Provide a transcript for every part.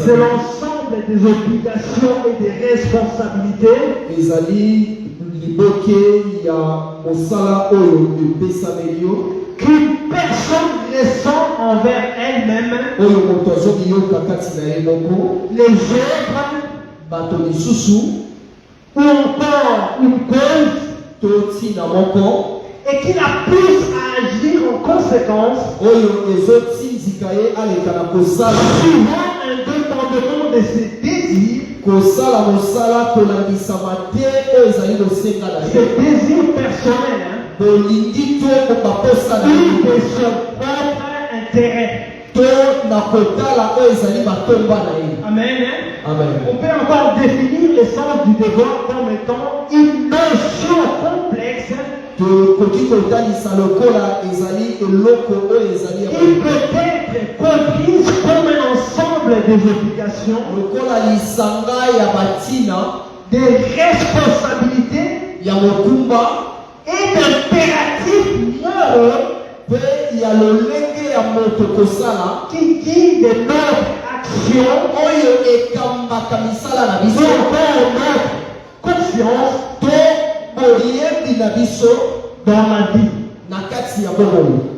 C'est l'ensemble des obligations et des responsabilités qu'une personne ressent envers elle-même, les autres, ou encore une cause, et qui la pousse à agir en conséquence, suivant un dépendement de ses désirs, ses désirs personnels, ou de son propre intérêt. Amen. Amen. On peut encore définir l'essence du devoir comme étant une notion complexe qui peut être comprise comme un ensemble des obligations, des responsabilités et d'impératifs moraux qui guident notre action, notre conscience dans la vie.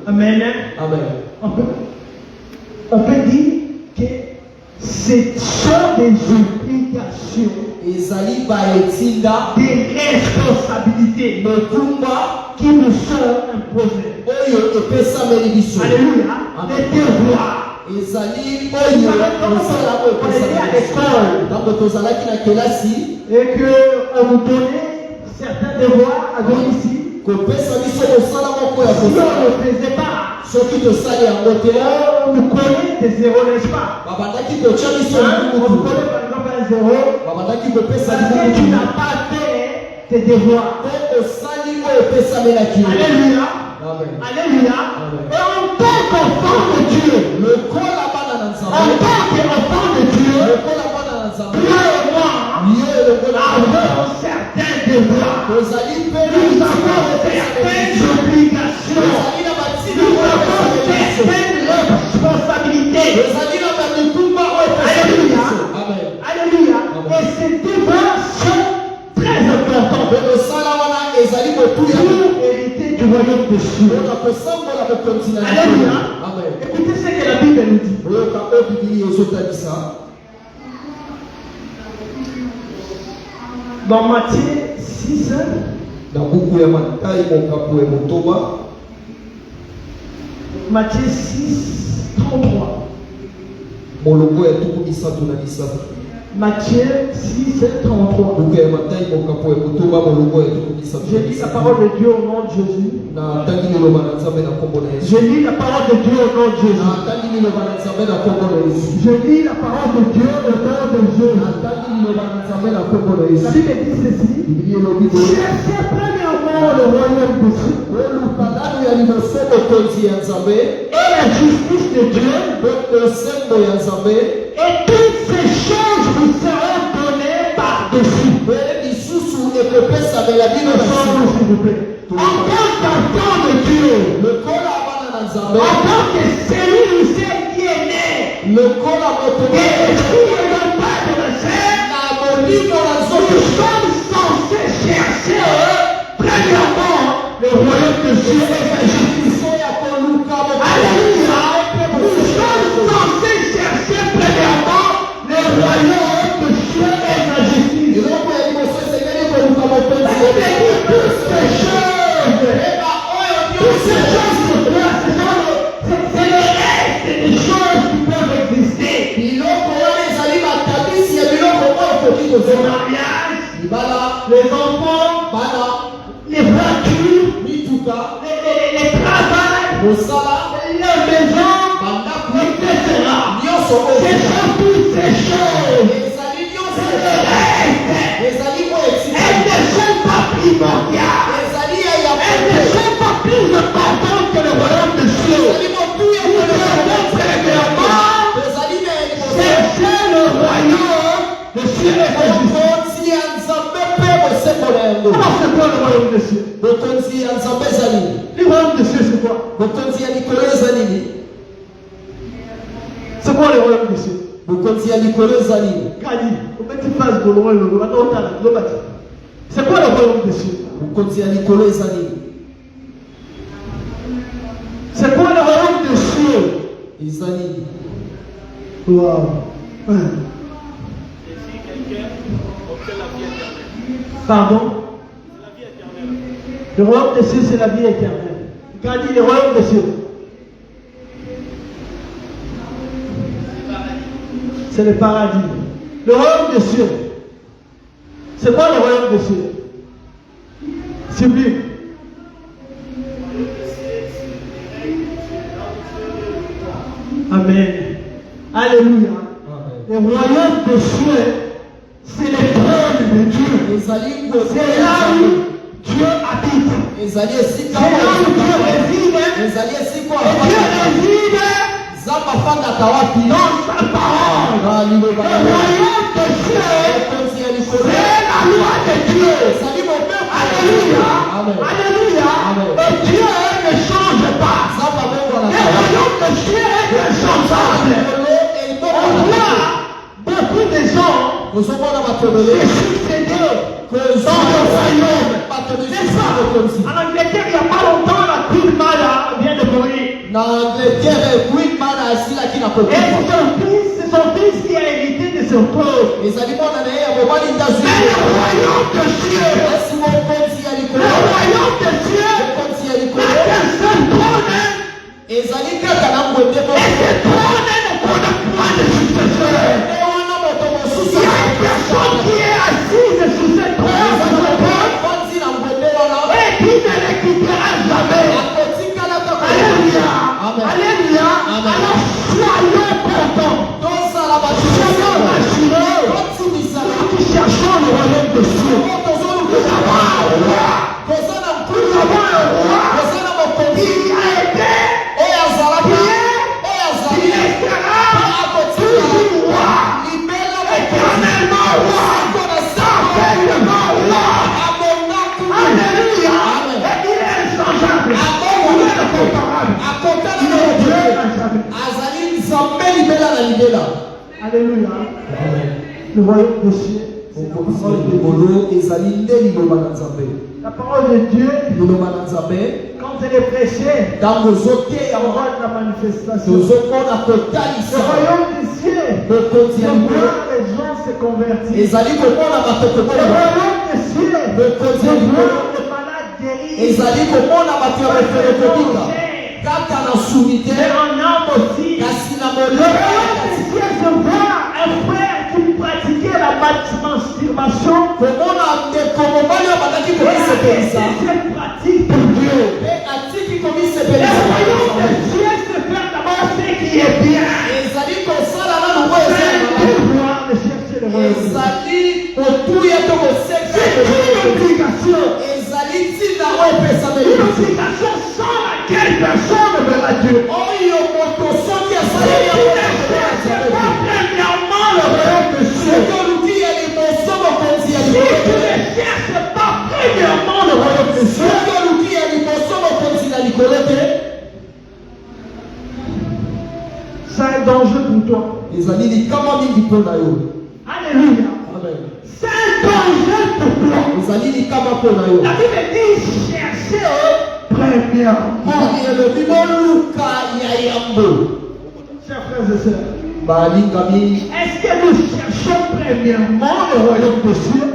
Amen. Amen. On peut dire que ce sont des obligations, des responsabilités qui nous sont imposées. Alléluia. Des devoirs. On était à l'école et qu'on nous donnait certains devoirs à domicile. Si on ne le faisait pas, on nous connaît des zéros, n'est-ce pas? On nous connaît par exemple un zéro parce que tu n'as pas fait tes devoirs. Alléluia. Alléluia. Et en tant qu'enfant de Dieu, en tant qu'enfant de Dieu, Dieu et moi avons certains devoirs. Nous avons certaines obligations. Nous avons certaines responsabilités. Alléluia. Alléluia. Et ces devoirs sont très importants pour hériter du royaume de Dieu. Alléluia. Écoutez ce que la Bible nous dit. Dans Matthieu 6, Matthieu 6, 33. Matthieu 6, 33. Je lis la parole de Dieu au nom de Jésus. Je lis la parole de Dieu au nom de Jésus. Je lis la parole de Dieu au nom de Jésus. La Bible dit ceci. Cherchez premièrement le royaume de Dieu et la justice de Dieu, et toutes ces choses vous seront données par-dessus. S'il vous plaît. En tant qu'enfant de Dieu, en tant que celui ou celle qui est né, et qui est non pas de la chair, nous sommes censés chercher premièrement le royaume de Dieu et sa justice. Alléluia. Nous sommes censés chercher premièrement le royaume de Dieu et sa justice. Toutes ces choses, c'est le reste des choses qui peuvent exister. Le mariage, les enfants, les voitures, les travails, les maisons, etc. C'est toutes ces choses. C'est le reste. Elles ne sont pas primordiales. Elles ne sont pas plus importantes que le royaume de Dieu. Nous devons premièrement chercher le royaume de Dieu et sa justice. Comment c'est quoi le royaume de Dieu? Le royaume de Dieu, c'est quoi? C'est quoi le royaume de Dieu? C'est quoi le royaume des cieux? C'est quoi le royaume des cieux? Wow. Pardon? Le royaume des cieux, c'est la vie éternelle. Quand il dit le royaume des cieux, c'est le paradis. Le royaume des cieux. C'est quoi le royaume des cieux? Sublime. Amen. Alléluia. Le royaume des cieux, c'est le trône de Dieu. C'est là où Dieu habite. C'est là où Dieu réside. Et Dieu réside dans sa parole. Le royaume des cieux, c'est la loi de Dieu. Alléluia. Alléluia. Et Dieu ne change pas. Le royaume des cieux est inchangeable. On voit beaucoup de gens se succéder dans le royaume. N'est-ce pas? En Angleterre, il n'y a pas longtemps, la Queen Mala vient de mourir. Et c'est son fils qui a hérité de son trône. Mais le royaume des cieux, le royaume des cieux n'a qu'un seul trône. Et ce trône ne connaît point de successeur. Il y a une personne qui est assise sur cette trône et qui ne le quittera jamais. Alléluia. Alléluia. Alors soyons contents. Soyons rassurés. Nous qui cherchons le royaume des cieux. Nous avons un roi. Nous avons un roi qui a été, qui restera toujours roi. Éternellement roi. Parfaitement roi. Alléluia. Et il est inchangeable. Il est incomparable. Il est Dieu inchangeable. Alléluia. Le royaume des cieux, c'est la parole de Dieu. Quand elle est prêchée, on voit la manifestation. Le royaume des cieux, on voit les gens se convertir. Le royaume des cieux, on voit les malades guéris. Et en âme aussi. Le royaume des cieux, je vois un frère qui pratiquait la masturbation. Et cette pratique pour Dieu. Le royaume des cieux, c'est faire d'abord ce qui est bien. C'est un devoir de chercher le royaume. C'est une obligation. Une obligation sans laquelle personne ne verra Dieu. Si tu ne cherches pas premièrement le royaume des cieux, si tu ne cherches pas premièrement le royaume des cieux, ça est dangereux pour toi. Alléluia. C'est un danger pour toi. La Bible dit cherchez premièrement. Chers frères et sœurs, est-ce que nous cherchons premièrement le royaume des cieux?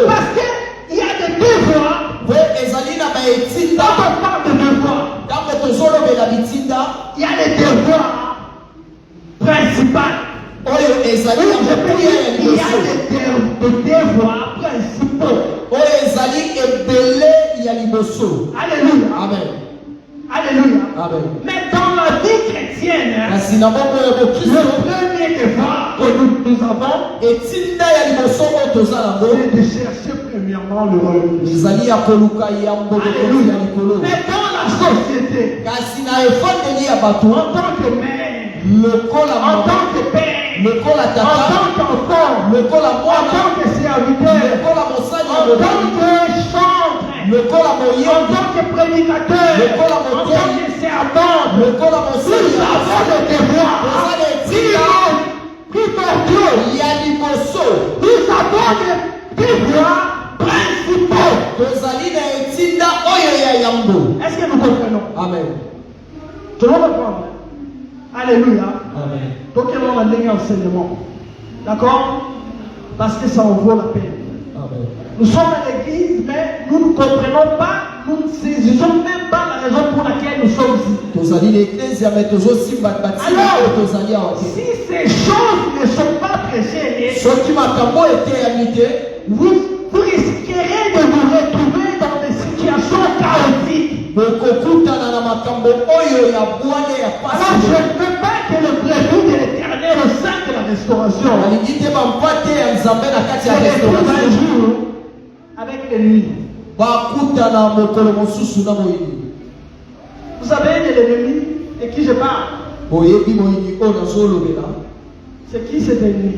Parce qu'il y a des devoirs. Quand on parle de devoirs, il y a les devoirs principaux. Il y a des devoirs principaux. Alléluia. Amen. Alléluia. Amen. Mais dans la vie chrétienne, le premier devoir que nous avons, c'est de chercher premièrement le royaume. Alléluia. Mais dans la société, en tant que mère, en tant que père, en tant qu'enfant, en tant que serviteur, en tant que chantre, en tant que prédicateur, en tant que servante, nous avons le devoir Tu dois comprendre. Alléluia. Amen. Donc, il y a un enseignement. D'accord? Parce que ça en vaut la peine. Amen. Nous sommes à l'église, mais nous ne comprenons pas, nous ne saisissons même pas la raison pour laquelle nous sommes ici. Alors, si ces choses ne sont pas prêchées, vous risquerez de vous retrouver dans des situations chaotiques. Alors, je ne veux pas que le prévu de l'Éternel au sein de la restauration, c'est un jour avec l'ennemi. Vous savez de l'ennemi de qui je parle? C'est qui cet ennemi?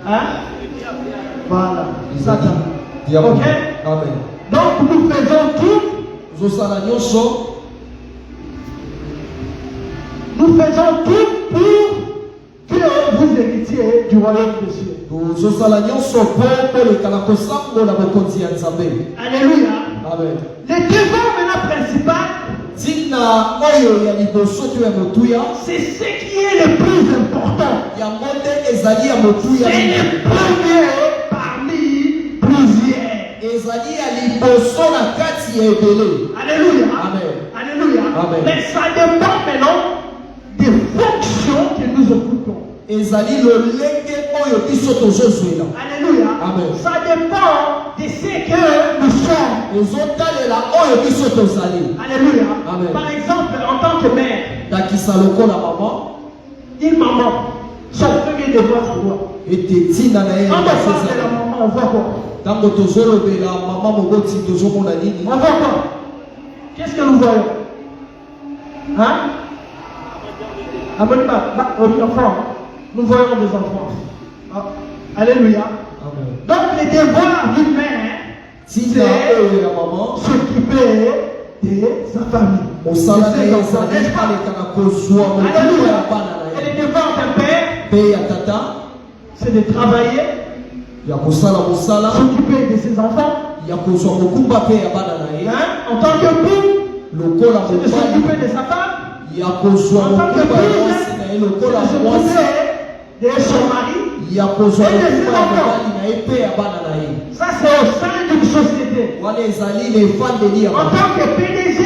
Hein? Voilà. Satan. Ok? Amen. Donc nous faisons tout. Nous faisons tout pour que vous héritiez du royaume de Dieu. Alléluia. Amen. Le devoir maintenant principal, c'est ce qui est le plus important. C'est le premier parmi plusieurs. Alléluia. Amen. Alléluia. Amen. Mais ça dépend maintenant des fonctions que nous occupons. Alléluia. Amen. Ça dépend de ce que nous sommes. Alléluia. Amen. Par exemple, en tant que mère, une maman, son premier devoir, c'est quoi? Quand on parle de la maman, on voit quoi? On voit quoi? Qu'est-ce que nous voyons? Hein? Enfants. Nous voyons des enfants. Ah. Alléluia. Amen. Donc, les devoirs d'une mère, c'est s'occuper de sa famille. De ses enfants, n'est-ce pas? Alléluia. Et les devoirs d'un père, c'est de travailler, s'occuper de ses enfants. Hein? En tant que père, c'est de s'occuper de sa femme. En tant que père, c'est de s'occuper de son mari et de ses enfants. Ça, c'est au sein d'une société. En tant que PDG,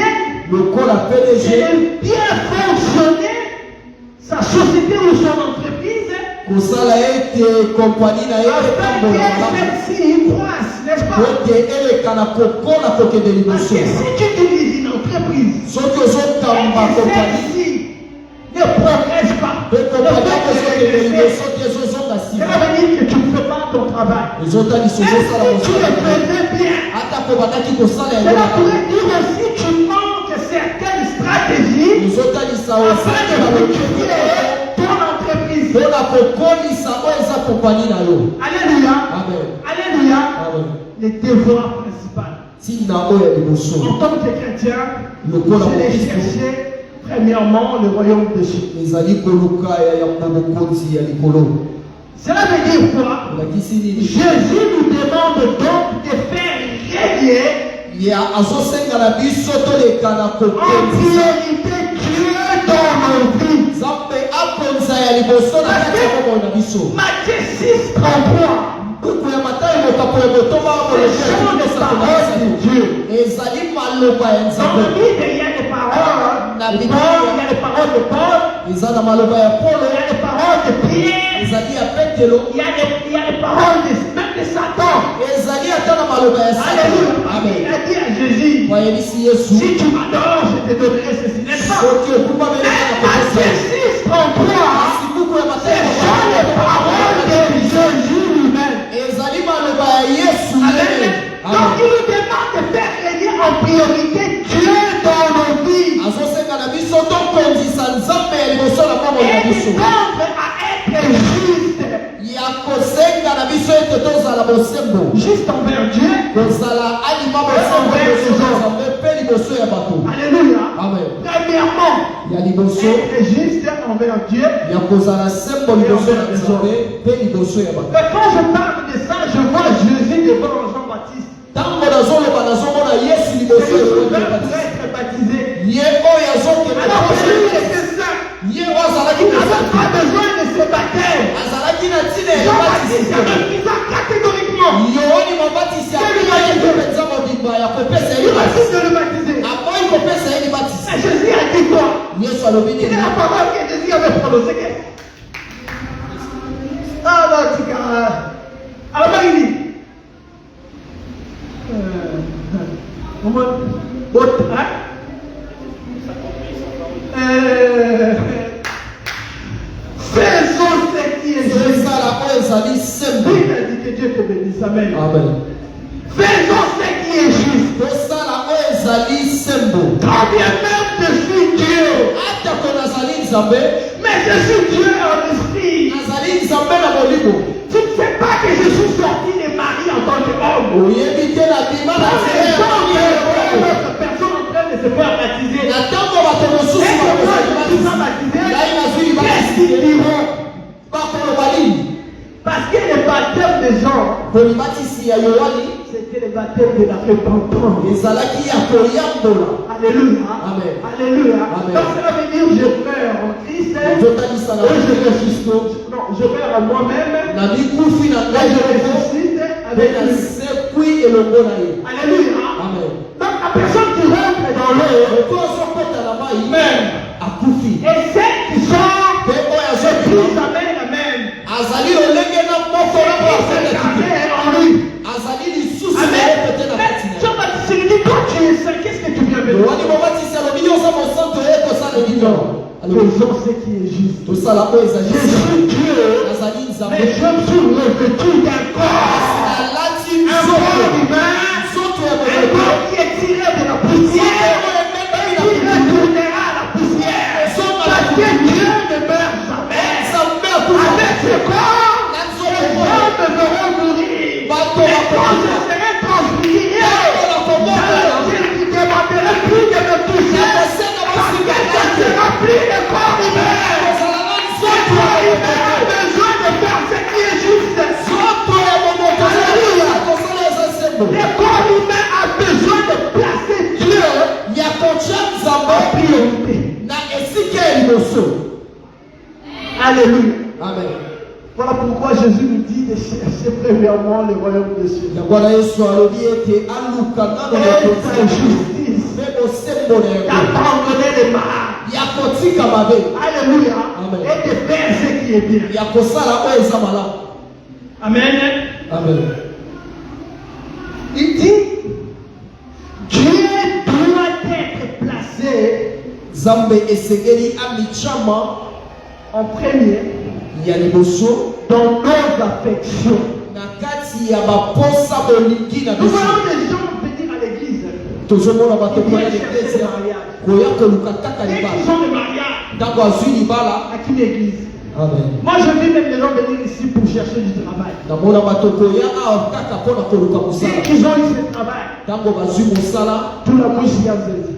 c'est de bien fonctionner sa société ou son entreprise afin que celle-ci croisse, n'est-ce pas? Parce que si tu diriges une entreprise et que celle-ci ne progresse pas, ça veut dire que tu ne fais pas ton travail. Et si tu le faisais bien, cela pourrait dire aussi que tu manques certaines stratégies afin de fructifier ton entreprise. Alléluia. Alléluia. Le devoir principal. En tant que chrétien, c'est de chercher premièrement le royaume de Dieu. Cela veut dire quoi? Jésus nous demande donc de faire régner en priorité Dieu dans nos vies. Matthieu 6, 33. Ce sont des paroles de Dieu. Dans le Bible, il y a des paroles de Paul, il y a des paroles de Paul, il y a des paroles de Pierre, il y a des paroles même de Satan. Alléluia. Il a dit à Jésus, si tu m'adores, je te donnerai ceci, n'est-ce pas? Matthieu 6, 33, ce sont les paroles de Jésus lui-même. Amen. Donc il nous demande de faire régner en priorité Dieu dans nos vies. Et il demande à être juste. Juste envers Dieu et envers les autres. Alléluia. Premièrement, être juste envers Dieu et envers les autres. Mais quand je parle de ça, je vois Jésus devant Jean-Baptiste. Pour être baptisé. Alors que lui était saint. Il n'avait pas besoin de ce baptême. Jean-Baptiste avait dit ça catégoriquement. Il refuse de le baptiser. Mais Jésus a dit quoi? Quelle est la parole que Jésus avait prononcée? Ah non, tu alors il dit faisons ce qui est juste. Il a dit que Dieu te bénisse. Amen. Faisons ce qui est juste. Quand bien même je suis Dieu, mais je suis Dieu en esprit. Tu ne sais pas que je suis sorti de Marie en tant qu'homme. D'autres personnes en train de se faire baptiser. Et moi, je suis baptisé. Qu'est-ce qu'ils diront? Parce que le baptême des gens, c'était le baptême de la repentance. Alléluia. Amen. Alléluia. Amen. Donc cela veut dire je meurs en Christ. Et je ressuscite. Non, je meurs à moi-même. Et je ressuscite avec lui. Alléluia. Amen. Donc la personne qui rentre dans l'eau meurt. Et celle qui sort, c'est plus amen, amen. Amen. Jean-Baptiste lui dit, quand tu es saint, qu'est-ce que tu viens me dire? Faisons ce qui est juste. Je suis Dieu, mais je me suis revêtu d'un corps. Un corps humain, un corps qui est tiré de la poussière, qui retournera à la poussière. Parce que Dieu ne meurt jamais. Avec ce corps, les hommes devront mourir. Et quand je serai transfiguré, je ne demanderai plus de me toucher. Parce que ce sera plus le corps humain. Ce corps humain a besoin de faire ce qui est juste. Alléluia. Le corps humain a besoin de placer Dieu en priorité. Alléluia. Amen. Voilà pourquoi Jésus nous dit de chercher premièrement le royaume des cieux. Et sa justice. D'abandonner les malades. Alléluia. Amen. Et de faire ce qui est bien. Amen. Amen. Il dit, Dieu doit être placé en premier dans nos affections. Nous voyons des gens venir à l'église. Ils viennent chercher le mariage. Dès qu'ils ont le mariage, à qui l'église? Amen. Moi je vis même les gens venir ici pour chercher du travail. Dès qu'ils ont eu ce travail, tout la bouche y a zézi.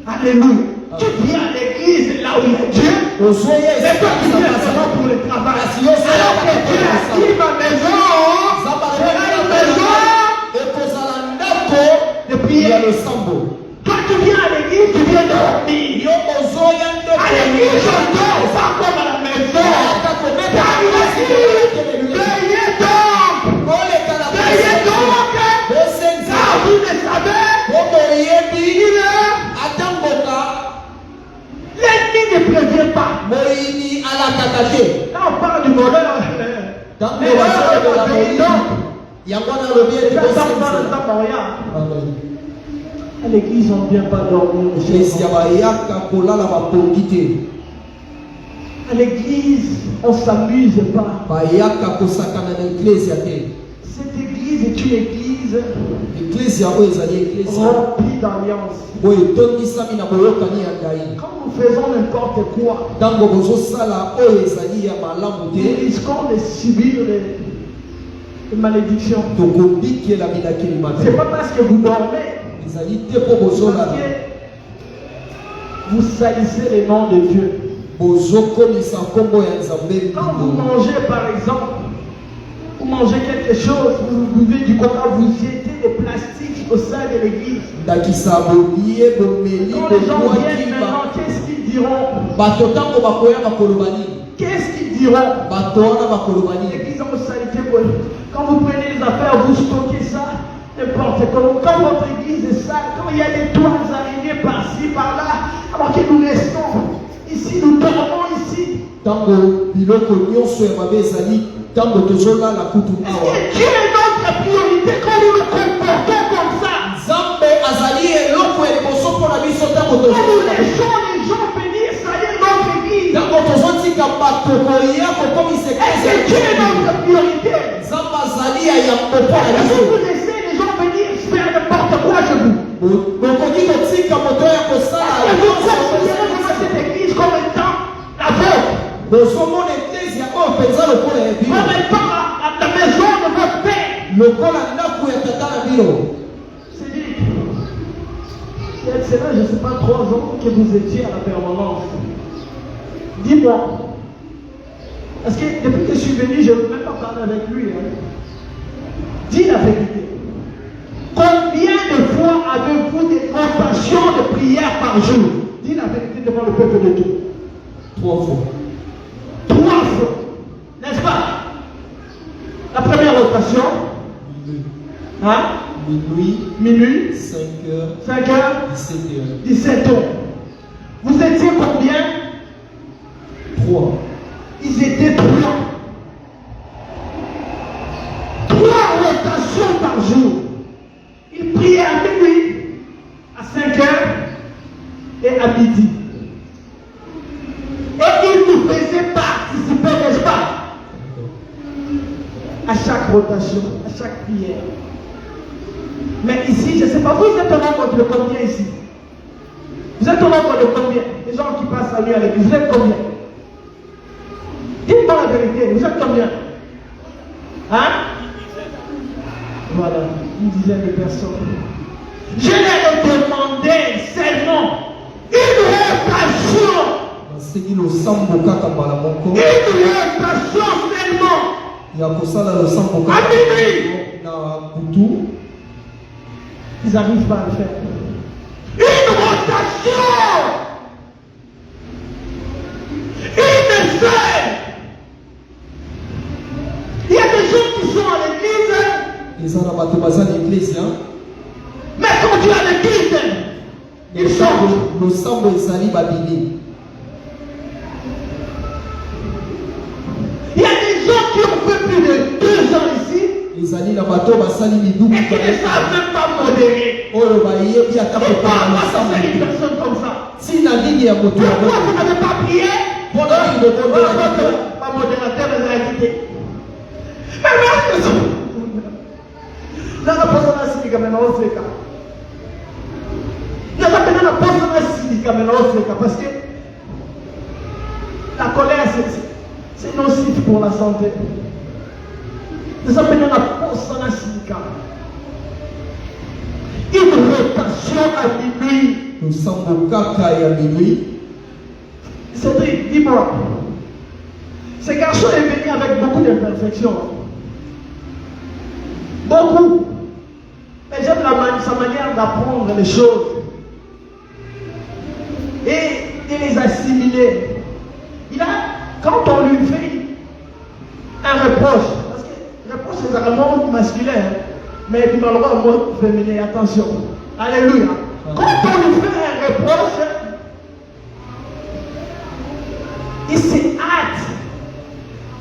Alléluia. Tu viens à l'église là où il y a Dieu. Mais toi tu viens seulement pour le travail. Alors que Dieu a dit ma maison sera une maison de prière. Toi tu viens à l'église, tu viens dormir. À l'église on dort pas comme à la maison. Car il a dit, veillez donc. Veillez donc. Car vous ne savez l'ennemi ne prévient pas. Là on parle du voleur. Mais là à l'église on ne vient pas dormir. À l'église on ne s'amuse pas. Cette église est une église remplie d'alliances. Quand nous faisons n'importe quoi, nous risquons de subir les malédictions. C'est pas parce que vous dormez, parce que vous salissez les noms de Dieu. Quand vous mangez par exemple, vous mangez quelque chose, vous buvez du coca, vous jetez des plastiques au sein de l'église. Quand les gens viennent maintenant, qu'est-ce qu'ils diront? Qu'est-ce qu'ils diront? L'église en salité, quand vous prenez les affaires, vous stockez ça, n'importe comment. Quand votre église est sale, quand il y a des toiles araignées par-ci, par-là, alors que nous restons ici, nous dormons ici. Est-ce que Dieu est notre priorité quand nous nous comportons comme ça? Quand nous laissons les gens venir salir notre église. Est-ce que Dieu est notre priorité? Est-ce que vous laissez les gens venir faire n'importe quoi chez vous? Est-ce que vous considérez vraiment cette église comme étant la vôtre? Comme étant la maison de votre père? C'est dit. C'est là, je ne sais pas, 3 ans que vous étiez à la permanence. Dis-moi. Parce que depuis que je suis venu, je ne veux même pas parler avec lui. Dis la vérité. Combien de fois avez-vous des rotations de prière par jour? Dis la vérité devant le peuple de Dieu. 3 fois. 3 fois. N'est-ce pas? La première rotation. Hein? Minuit. 5 heures. 17 heures. Vous étiez combien? 3. Ils étaient 3. 3 rotations par jour. Ils priaient à minuit, à 5 heures et à midi. Et ils nous faisaient participer, n'est-ce pas? À chaque rotation, à chaque prière. Mais ici, je ne sais pas, vous êtes au nombre de combien ici? Vous êtes au nombre de combien? Les gens qui passent à lui à l'église, vous êtes combien? Dites-moi la vérité, vous êtes combien? Hein? Voilà, une dizaine de personnes. Je leur ai demandé seulement une rotation. Une rotation seulement. À minuit. Ils n'arrivent pas à le faire. Une rotation. Une seule. Il y a des gens qui sont à l'église. Mais quand tu es à l'église, ils changent. Il y a des gens qui ont fait plus de 2 ans ici. Et qui ne savent même pas modérer. Pourquoi une personne comme ça? Pourquoi vous n'avez pas prié? Pas modérateur, mais la quitté. Mais merci. Parce que la colère, c'est nocif pour la santé. Nous avons la une rotation à minuit. Nous sommes au caca et à minuit. Cédric, dis-moi. Ce garçon est venu avec beaucoup d'imperfections. Beaucoup. Mais j'aime sa manière d'apprendre les choses. Et les assimiler. Quand on lui fait un reproche, parce que le reproche c'est vraiment masculin, mais du malheureux mot féminin, attention. Alléluia. Quand on lui fait un reproche, il s'est hâte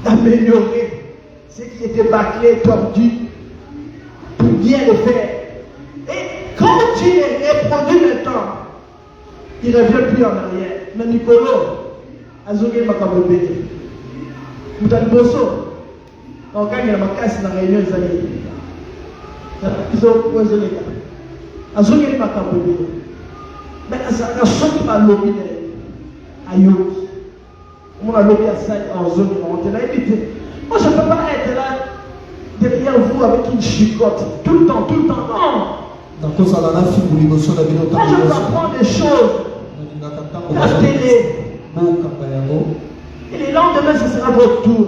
d'améliorer ce qui était bâclé, tordu, pour bien le faire. Et quand il est reproduit le temps, il ne revient plus en arrière. Mais Nicolas, Azogé Makabobé, Moutan Bosso, quand on gagne la macasse dans la réunion des années, ils ont posé les gars. Azogé Makabobé. Mais ça a sauté à l'objet à Yot. On a l'objet à ça en zone de montagne. Moi, je ne peux pas être là derrière vous avec une chicotte. Tout le temps, non. Moi, je dois apprendre des choses. La télé. Et le lendemain, ce sera votre tour.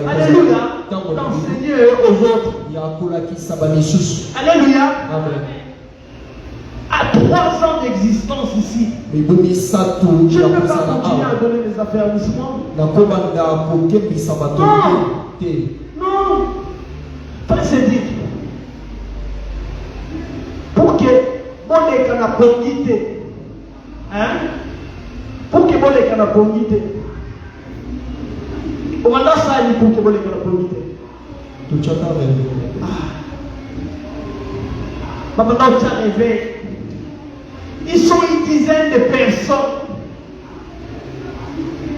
Alléluia. d'enseigner aux autres. Alléluia. Amen. À 3 ans d'existence ici, je ne peux pas continuer à donner des affermissements. Non. Frère Cédric, pour que mon écran pongité, hein? Pour que mon écran pongité, on va ça pour que mon écran pongité. Maintenant, tu as rêvé. Ils sont une dizaine de personnes.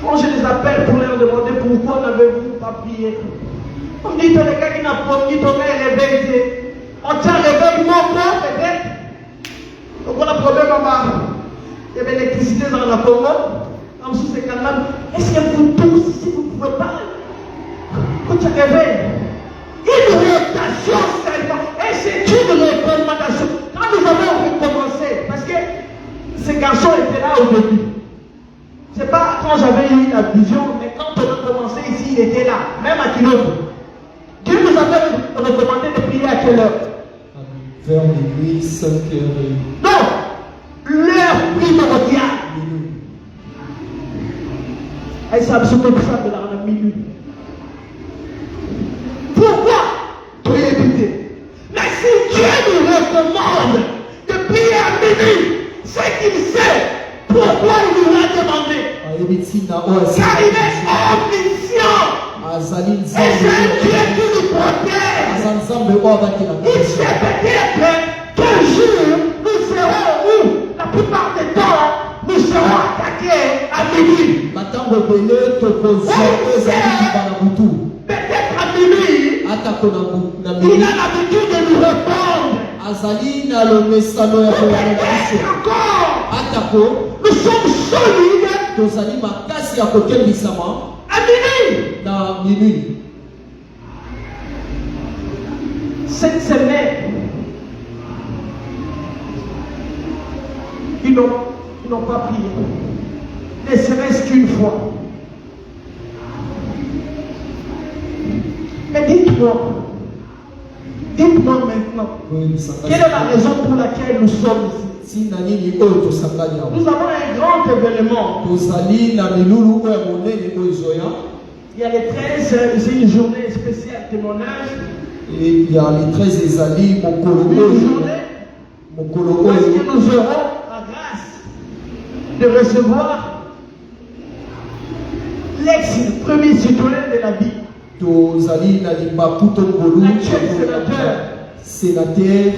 Quand je les appelle pour leur demander pourquoi n'avez-vous pas prié, on me dit que les gars qui n'ont pas mis ton réveil, on tient réveil mon corps peut-être. Donc on a un problème là-bas. Il y avait l'électricité dans la Congo. En dessous c'est calme. Est-ce que vous tous ici vous ne pouvez pas? Quand tu réveilles, une rotation seulement. Et c'est une recommandation. Quand nous avons recommencé, parce que ces garçons étaient là au début. C'est pas quand j'avais eu la vision, mais quand on a commencé ici, il était là, même à Kilombo. Dieu nous avait recommandé de prier à quelle heure? Vers minuit, 5 heures. Non, l'heure primordiale. Et ça me semble que ça de la minuit. Pourquoi prier éviter? Mais si Dieu nous recommande de prier à minuit, c'est qu'il sait pourquoi il nous l'a demandé. Car il est omniscient. Et c'est un Dieu qui nous protège. Il sait peut-être qu'un jour nous serons où? La plupart des temps, nous serons attaqués à minuit. Peut-être à minuit, il a l'habitude de nous répondre. Encore, nous sommes solides à minuit. Cette semaine, ils n'ont pas prié, ne serait-ce qu'une fois. Mais dites-moi maintenant, quelle est la raison pour laquelle nous sommes ici? Nous avons un grand événement. Il y a les 13, c'est une journée spéciale témoignage. Et il y a les 13 des alliés, Une journée où est-ce que nous aurons la grâce de recevoir l'ex-premier citoyen de la vie. L'actuel sénateur.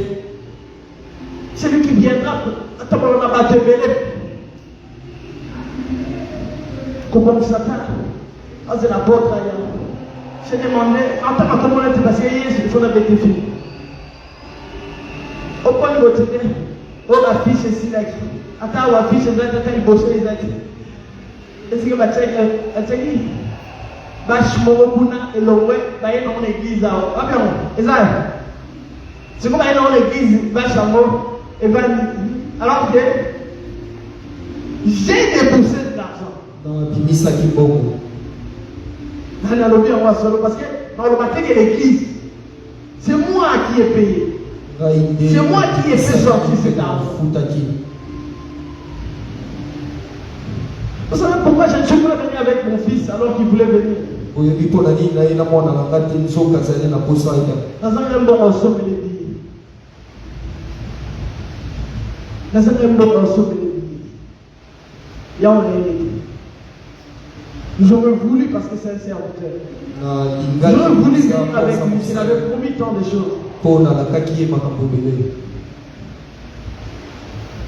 Celui qui viendra. Attends, on a battu Belé. Comment ça va? C'est la porte là. Je demandé, attends, comment on était passé hier, il faut avait été fini. Au point de votre on affiche ici là. Attends, on affiche là, attends, il bosse les actes. Est-ce que va checker? Bâche Morokuna et l'Oué, va y aller dans l'église. C'est comme aller dans l'église, bâche Amor, et va dire. Alors que j'ai dépensé de l'argent. Dans la Bibisa qui beaucoup. Parce que dans le matin de l'église, c'est moi qui ai payé. C'est moi qui ai fait sortir cet argent. Vous savez pourquoi je ne suis pas venu avec mon fils alors qu'il voulait venir? Dans un bon ensemble, il est dit. Dans un bon ensemble, il y a un j'aurais voulu parce que c'est un serviteur. J'aurais voulu venir avec lui, il avait promis tant de choses.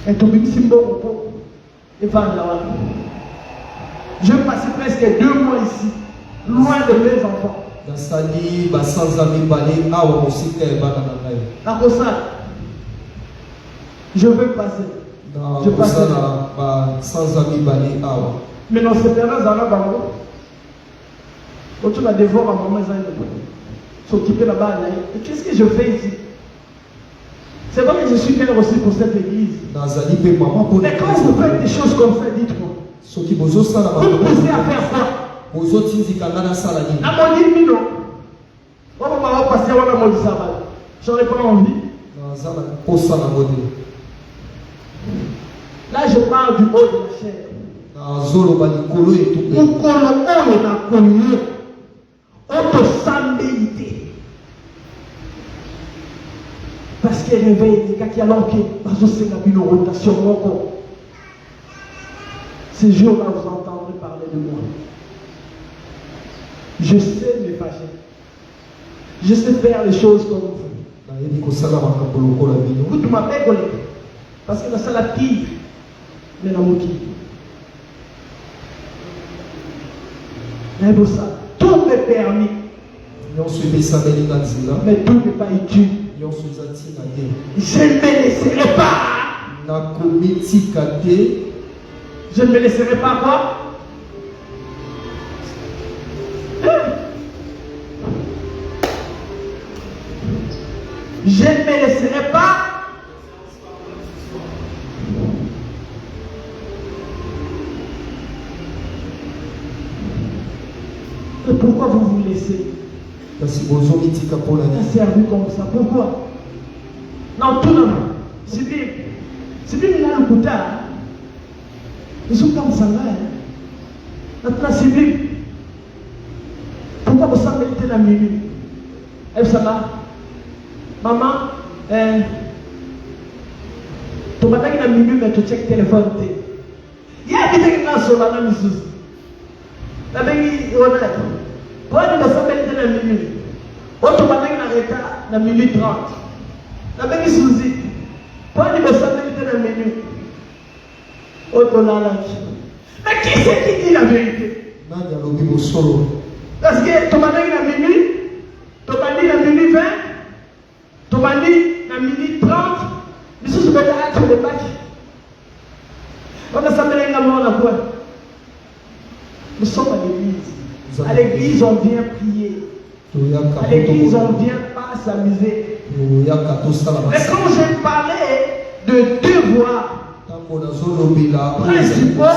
Et tout le je vais passer presque 2 mois ici, loin de mes enfants. Je veux passer. Je passe. Mais dans ces périodes, quand tu vas dévorer à maman, s'occuper là-bas. Et qu'est-ce que je fais ici? C'est vrai que je suis père aussi pour cette église. Mais quand vous faites des choses comme ça, dites-moi. Vous me poussez à faire quoi? À mon limite, non. J'aurais pas envie. Là, je parle du haut de la chair. Parce qu'il réveille les gars qui alors que une rotation. Ces jours-là, vous entendrez parler de moi. Je sais me fâcher. Je sais faire les choses comme vous. Vous m'appelez collègue. Parce que c'est la pire. Mais la moquille. Mais pour ça, tout est permis. Mais tout n'est pas utile. Je ne me laisserai pas. Je ne me laisserai pas quoi? Je ne me laisserai pas. Mais pourquoi vous vous laissez? Servi comme ça. Pourquoi? Non, tout le monde. C'est bien. C'est bien, il a le côté. Ils sont comme ça là. Maintenant, c'est bien. Pourquoi vous semblez être la minute? Elle ça va. Maman, tu m'as dit que la minute, mais tu check le téléphone. Il y a des gens qui sont là, la mise. La minute, on a. Pourquoi tu m'as dit la minute? Tu m'as dit que la minute 30. La minute sous-dit. Pourquoi tu m'as dit la minute? Mais qui c'est qui dit la vérité? Parce que tu m'as dit la minute, tu m'as dit la minute 20, tu m'as dit la minute 30, mais si je vais t'arrêter sur le bac, on a s'appelé la mort à quoi? Nous sommes à l'église. À l'église, on vient prier. À l'église, on ne vient pas s'amuser. Mais quand je parlais de devoirs, principaux,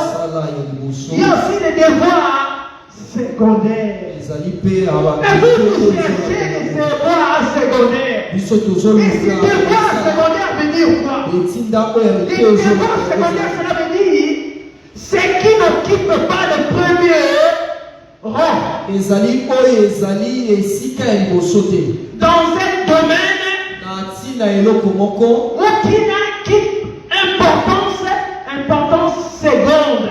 il y a aussi des devoirs secondaires. Mais vous cherchez des devoirs secondaires. Et ces devoirs secondaires veut dire quoi? Les devoirs secondaires, cela veut dire ce qui n'occupe pas le premier rang. Dans un domaine où qui n'a importance seconde.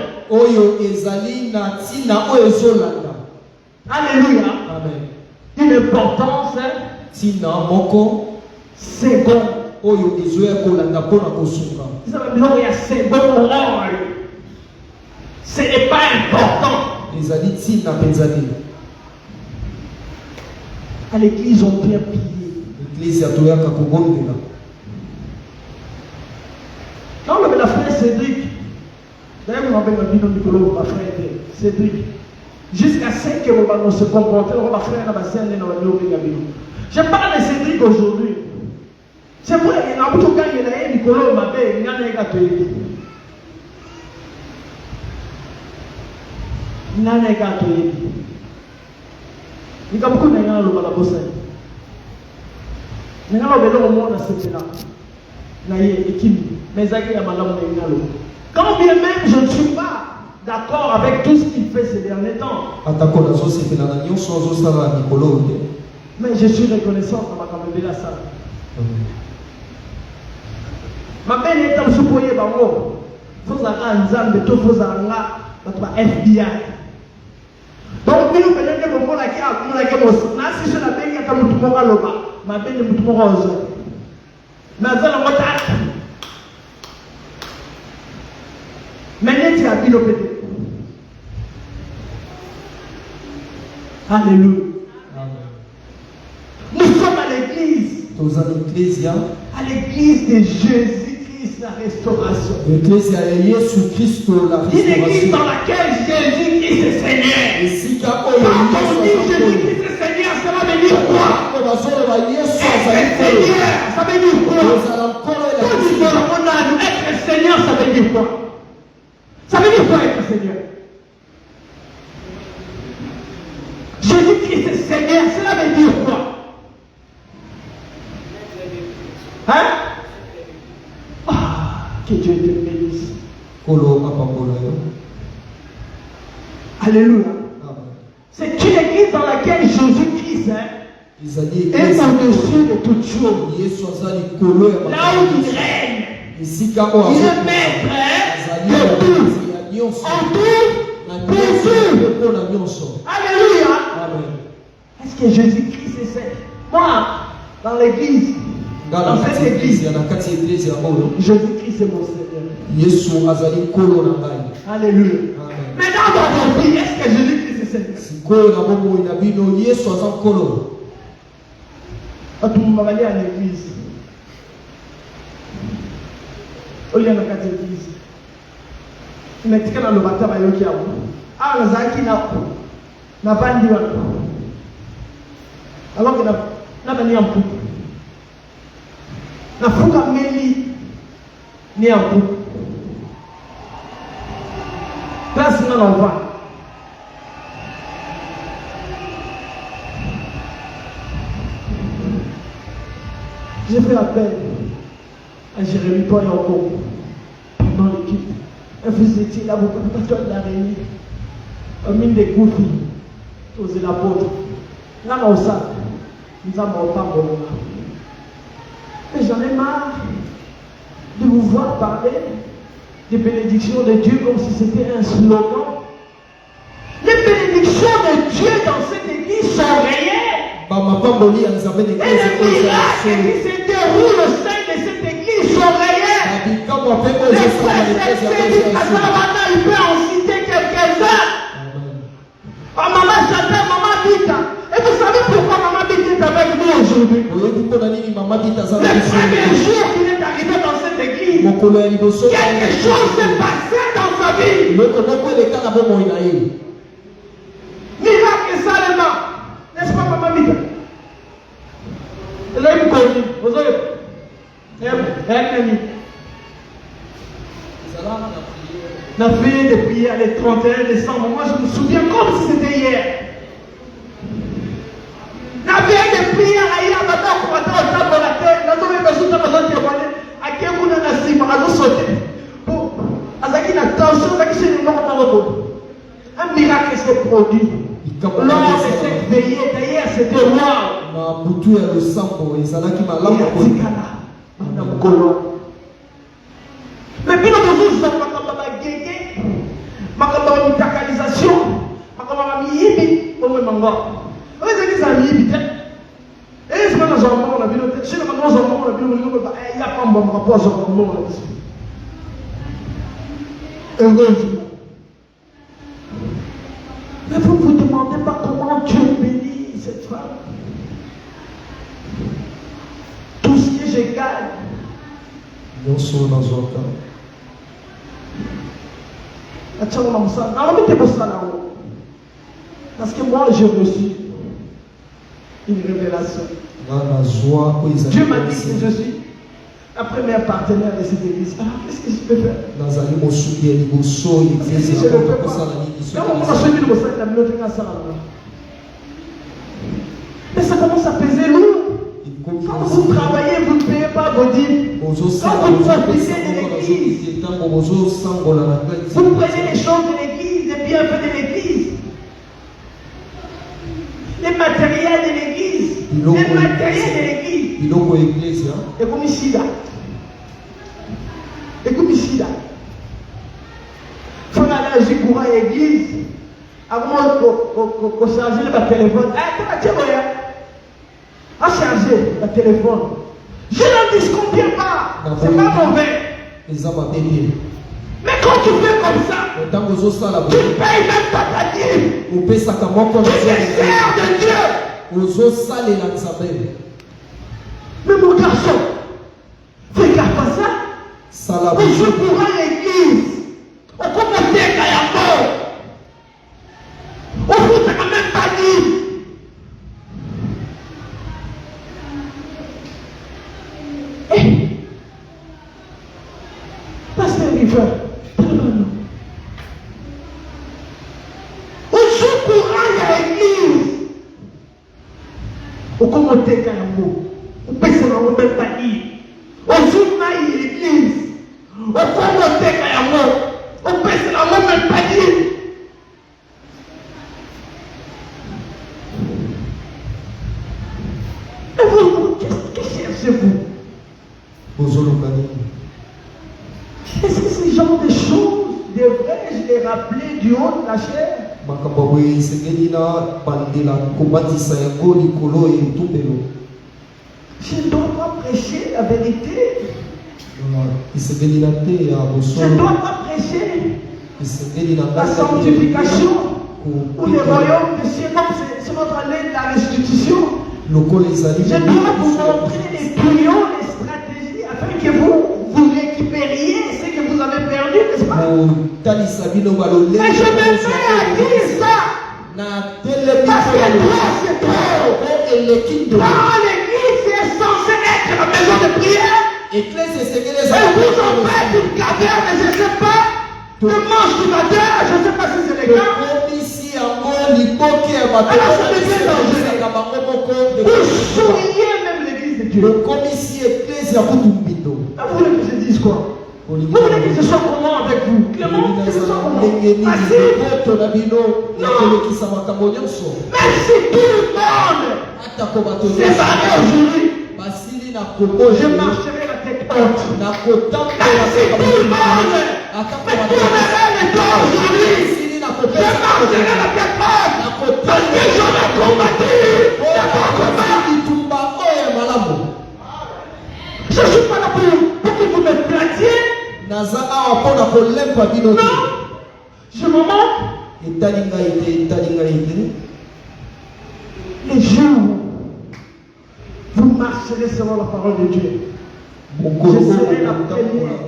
Alléluia. Amen. Une importance seconde. Ça veut dire qu'il y a second rôle. Ce n'est pas important. À l'église, on vient prier. Non, mais la frère Cédric, d'ailleurs, on m'appelle ma frère Cédric, jusqu'à ce que on se comporte, ma frère je parle de Cédric aujourd'hui. C'est vrai, il y a beaucoup de gens qui ont Nicolas m'appelle, il y en a qui ont il y en a qui ont il y a beaucoup de gens qui ont il y a quand bien même je ne suis pas d'accord avec tout ce qu'il fait ces derniers temps, mais je suis reconnaissant de ma ça. Ma belle est en soupoyer bango. Faut un zam de tout faut un FBI. Donc nous venons de mon la qui a mon la qui mon na si je la belle qui a mon tout loba. Ma belle est tout rose. Na zala mota. Maintenant tu as bien opéré. Alléluia. Nous sommes à l'église. À l'église de Jésus-Christ, la restauration. Une église dans laquelle Jésus-Christ est Seigneur. Quand on dit Jésus-Christ est Seigneur, ça veut dire quoi? Seigneur, ça veut dire quoi? Être Seigneur, ça veut dire quoi? Ça veut dire quoi être Seigneur? Jésus-Christ est Seigneur, cela veut dire quoi? Que Dieu te bénisse. Kolo apambola yo. Alléluia. Amen. C'est une église dans laquelle Jésus-Christ est au-dessus de toutes choses. Là où il règne. Il est maître de tout. En tout. Pour tout. Alléluia. Amen. Est-ce que Jésus-Christ est seul? Moi, dans l'église, dans cette église, Jésus-Christ est mon Seigneur. Alléluia. Maintenant, dans votre vie, est-ce que Jésus-Christ est Seigneur? Quand vous allez à l'église, au lieu de la église, vous mettez dans le bâtiment à Yokia. Ah, le Zaki n'a pas dit. Alors que n'a pas dit un peu. N'a pas ni un peu. Place dans l'envoi. J'ai fait appel à Jérémie Paul et encore pendant l'équipe. Vous étiez là, vous pouvez pas d'araignée. Un mine de coups, osez la porte. Là, on sait, nous avons pas bon. Mais j'en ai marre de vous voir parler des bénédictions de Dieu comme si c'était un slogan. Les bénédictions de Dieu dans cette église sont réelles. Et les miracles qui se déroulent au sein de cette église sont réels. Les frères et sœurs, il peut en citer quelques-uns. Maman Chantal, maman Bita. Et vous savez pourquoi maman Bita est avec nous aujourd'hui? Le premier jour qu'il est arrivé dans cette église, quelque chose s'est passé dans sa vie. Miracle seulement. N'est-ce pas maman Bita? Et là, il me connaît. Vous avez on a fait des prières le 31 décembre. Moi, je me souviens comme si c'était hier. On a fait des prières hier. Maintenant, on va faire au table de la terre. Nous avons besoin de témoigner. À quel moment on a sauté? On a sauté. Pour Azaki, la tension, Azaki, c'est le nom de un miracle s'est produit. Lors de cette veillée, d'ailleurs, c'était moi. Mais puis nous avons gagné ma localisation, ma miyibi, on me mangue. On est dit ça miyibi. Et c'est pas dans un moment on a vu le texte. C'est dans un moment on a vu le texte. Il y a pas un bon rapport à ce moment là. Heureusement. Mais vous ne vous demandez pas comment Dieu bénit cette femme. Tout ce que je gagne. Nous sommes dans un cas. Parce que moi j'ai reçu une révélation. Dieu m'a dit que je suis la première partenaire de cette église. Alors qu'est-ce que je peux faire? Si je ne le fais pas, mais ça commence à peser lourd. Quand vous travaillez, vous ne payez pas vos dîmes. Quand vous profitez de l'église, vous prenez les choses de l'église, les bienfaits de l'église, les matériels de l'église, les matériels de l'église. Et comme ici là. Et comme ici là. Il faut aller à l'église. Avant qu'on charge le téléphone. À charger le téléphone. Je ne disconviens pas. C'est pas mauvais. Mais quand tu fais comme ça, tu ne payes même pas ta dîme. Tu te sers de Dieu. Mais mon garçon, fais gaffe à ça. Je pourrais l'église. On peut dire qu'il y a mort. On ne peut même pas dire. Pasteur River, on joue courage à l'église. On commence à faire un mot. On peut se rendre même pas dire. On joue à l'église. On rappeler du haut de la chair. Je ne dois pas prêcher la vérité. Je ne dois pas prêcher la sanctification ou le royaume des cieux comme c'est notre année de la restitution. Je dois vous montrer les tuyaux, les stratégies afin que vous récupériez ce que vous avez perdu, n'est-ce pas? Mais je me fais à dire ça parce que toi c'est trop. Quand l'église est censée être la maison de prière, et vous en faites une caverne, je ne sais pas, de manche du matin, je ne sais pas si c'est le cas. Alors ça devient dangereux. Vous souillez même l'église de Dieu. Ah, vous voulez que je dise quoi? Vous voulez que je sois comment avec vous? Clément, que je sois comment? Facile? Non. Même si tout le monde s'est barré aujourd'hui, je marcherai la tête haute. Même si tout le monde me tournerait les dos aujourd'hui, je marcherai la tête haute. Parce que j'aurais combattu le bon combat. Je ne suis pas là pour que vous me flattiez. Non, je me moque. Les jours où vous marcherez selon la parole de Dieu, je serai la première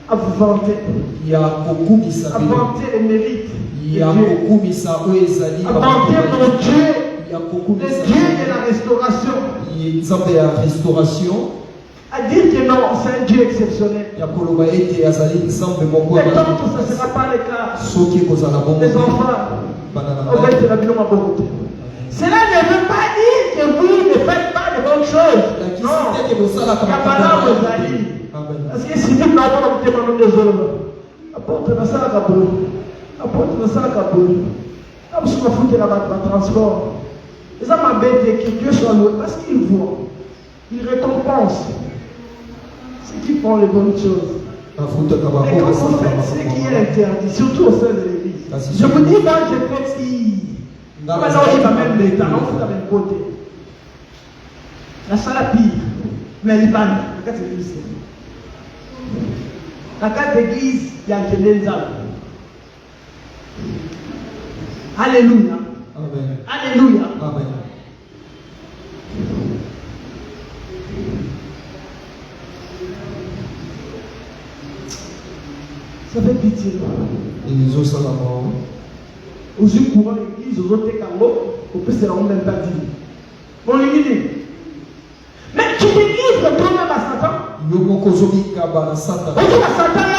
à vous vanter, à vanter les mérites de Dieu, à vanter mon Dieu, le Dieu de la restauration, à dire que non, c'est un Dieu exceptionnel. Mais tant que ça ne sera pas le cas, les enfants, on va être la vie de ma beauté. Cela ne veut pas dire que vous ne faites pas de bonnes choses. Non. Parce que si vous n'avez pas de apporte la salle à Kabou. Apporte la salle à Kabou. Comme si on fout la transport. Les hommes m'embêtent que Dieu soit loué parce qu'il voit. Il récompense ceux qui font les bonnes choses. Et quand vous faites ce qui est interdit, surtout au sein de l'église, je vous dis, quand je fais ce qui. Maintenant, il va même l'État, non, vous avez le côté. La salle à pire, mais il va, la carte d'église. La carte d'église, il y a un Alléluia. Amen. Alléluia. Amen. Ça fait pitié. Et les autres, ça va. Aux yeux courants l'église, aux autres canaux, au plus c'est la même pas dit. Bon, l'église. Mais tu t'églises le toi-même à Satan. Aujourd'hui, à Satan, il y a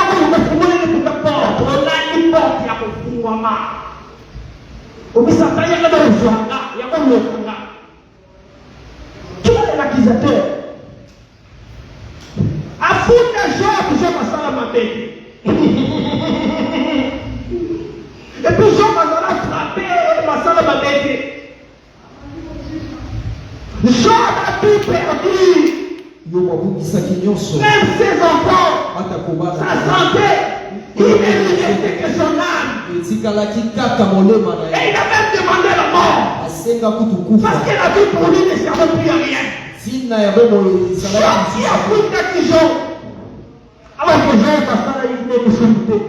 un porte, on a une porte, il y a un fouama. Au plus Satan, il y a un jouanga, il y a un jouanga. Tu vois l'accusateur. À foutre des gens, tu sais pas ça à ma tête. Et puis Jean va frapper ma salle ma bête. Jean a tout perdu. Même ses enfants, sa santé, il ne lui restait que son âme. Et il a même demandé la mort. Parce que la vie pour lui ne servait plus à rien. Jean qui a pris quelques jours. Alors que Jean passe à la idée de sauveter.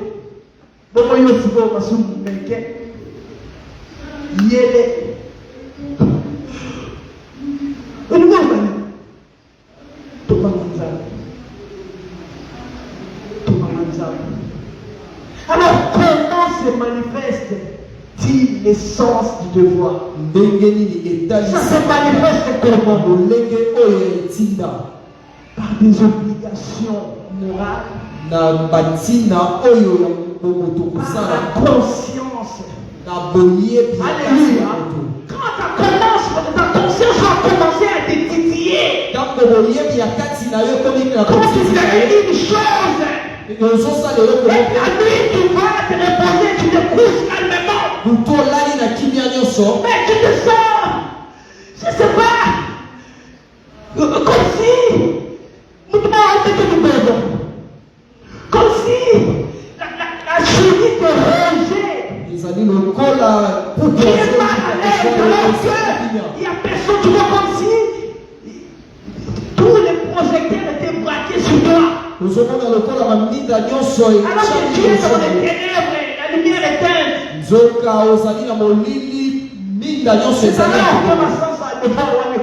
Donc, il y a aussi beaucoup de choses qui alors, comment se manifeste-t-il l'essence du devoir? Ça se manifeste comment? Par des obligations morales. Par la conscience. Alléluia. Quand ta conscience va commencer à te titiller, quand tu fais une chose, et la nuit tu vas te reposer, tu te couches calmement. Mais tu te sens, je ne sais pas, comme si, comme si la chimie de rejet. Ils ont dit le col à Qui est mal à l'aise alors qu'il n'y a personne. Tu vois comme si tous les projecteurs étaient braqués sur toi. Nous avons dans le col à ma mine d'agneau soy. Alors que tu es dans les ténèbres, la lumière éteinte. Zoka osani na molili mine d'agneau soy. C'est alors que ma sens a été fait et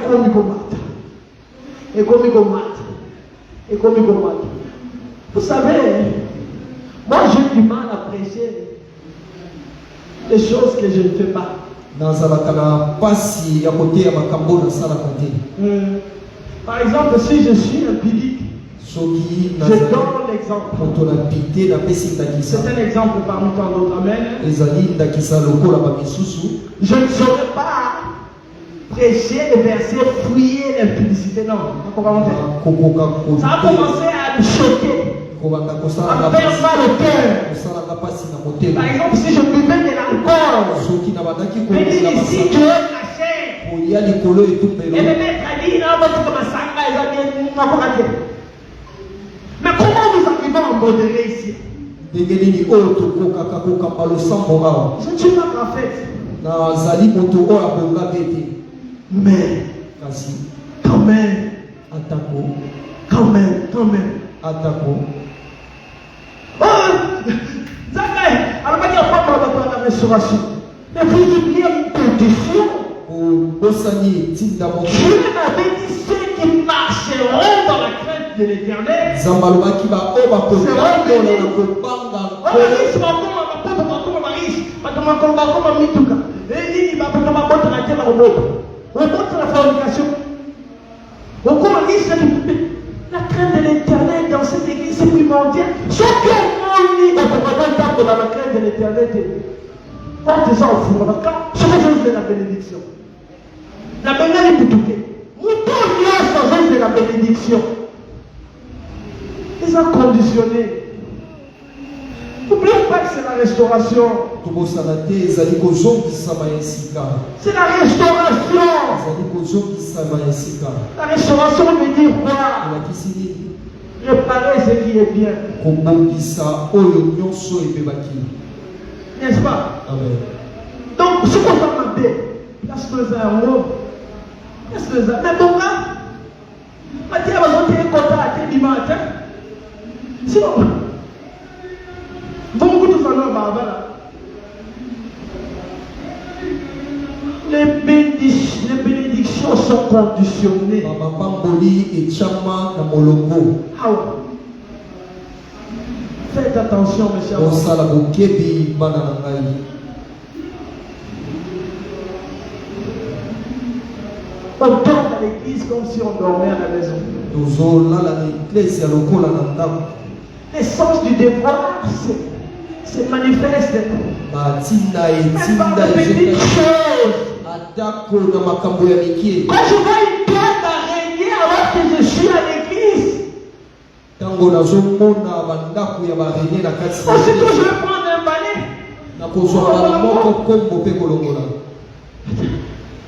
comme il combat. Vous savez, moi j'ai du mal à prêcher les choses que je ne fais pas. Par exemple, si je suis impudique, je donne l'exemple. C'est un exemple parmi tant d'autres. Amen. Je ne saurais pas prêcher les versets, fouiller l'impudicité. Non, ça va commencer à me choquer. À faire mal au cœur. Par exemple, si je buvais de l'alcool, venir ici, tu es caché. Et me mettre à dire, non, comme un sac, mais comment nous arrivons à modérer ici? Je ne suis pas parfaite. Mais, quand même. Oh, alors, il n'y a pas de la restauration. Mais vous oubliez une condition. Dieu m'avait dit ceux qui marcheront dans la crainte de l'Éternel. La crainte de l'Éternel dans cette église c'est primordial. Chacun dit dans la crainte de l'Éternel. Portez-en au four. Je veux de la bénédiction. La bénédiction est tout. Mouton de la bénédiction. Ils ont conditionné. N'oublions pas que c'est la restauration. C'est la restauration. La restauration veut dire quoi? Réparer ce qui est bien. N'est-ce pas? Amen. Donc, ce qu'on va m'appeler, place-le à un mot. Place-le à mais bon, là, Mathieu va monter un quota à quel dimanche. Sinon, bon, tout ça, les bénédictions sont conditionnées. Faites attention, mes chers. On dort à l'église comme si on dormait à la maison. L'essence du devoir se manifeste. Même par de petites choses. Quand je vois une plante araignée alors que je suis à l'église, aussitôt je vais prendre un balai.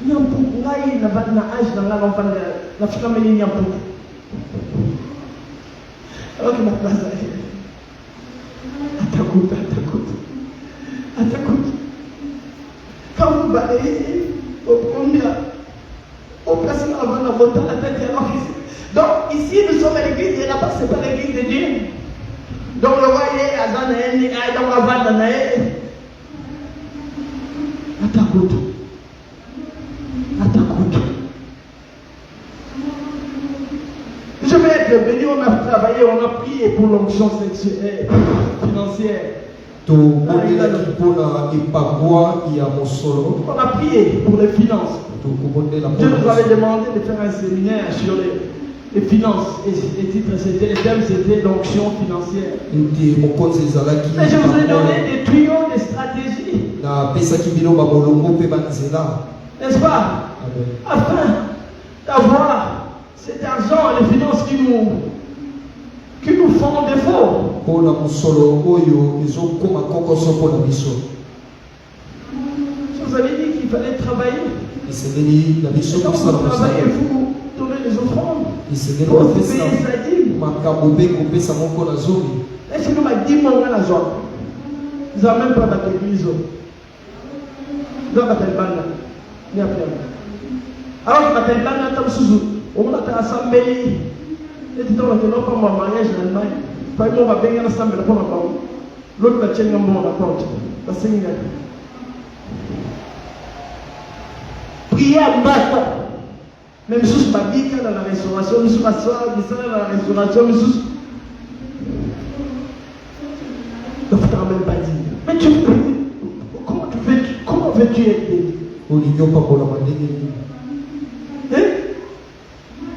Nyampuku ngai na âge na nga n'ofanda na fika meli nyampuku. Alors que ma place atakuta. Quand vous balayez au premier, au place avant la montagne à tête alors donc ici nous sommes à l'église et là-bas c'est pas l'église de Dieu. Donc le roi est à Zanaël, il est dans la vente de Naël. Atakuta. Je vais être béni, on a travaillé, on a prié pour l'onction sexuelle, financière. On a prié pour les finances. Dieu nous avait demandé de faire un séminaire sur les finances. Et le titre c'était, le thème c'était l'onction financière. Mais je vous ai donné des tuyaux, des stratégies. N'est-ce pas? Afin d'avoir cet argent et les finances qui nous font défaut. Je vous avais dit qu'il fallait travailler. Et quand vous travaillez, vous donnez les offrandes. Pour payer sa dîme. Est-ce que nous dit mon gars la joie. Ils n'ont même pas battu l'église. Ils ont battu le ban là. Ni après. Alors que battu le ban là, comme sous. On a été assemblés. Et tu dois maintenant pas mon mariage en Allemagne. Pas moi, on va bien ensemble pour ma femme. L'autre va tenir un bon rapport. Parce que prier à battre. Même sous ma vie, dans la restauration, sous ma soeur, dans la restauration, sous. Ne faut même pas dire. Mais tu comment veux-tu être béni? On l'ignore pas pour la manière. Hein?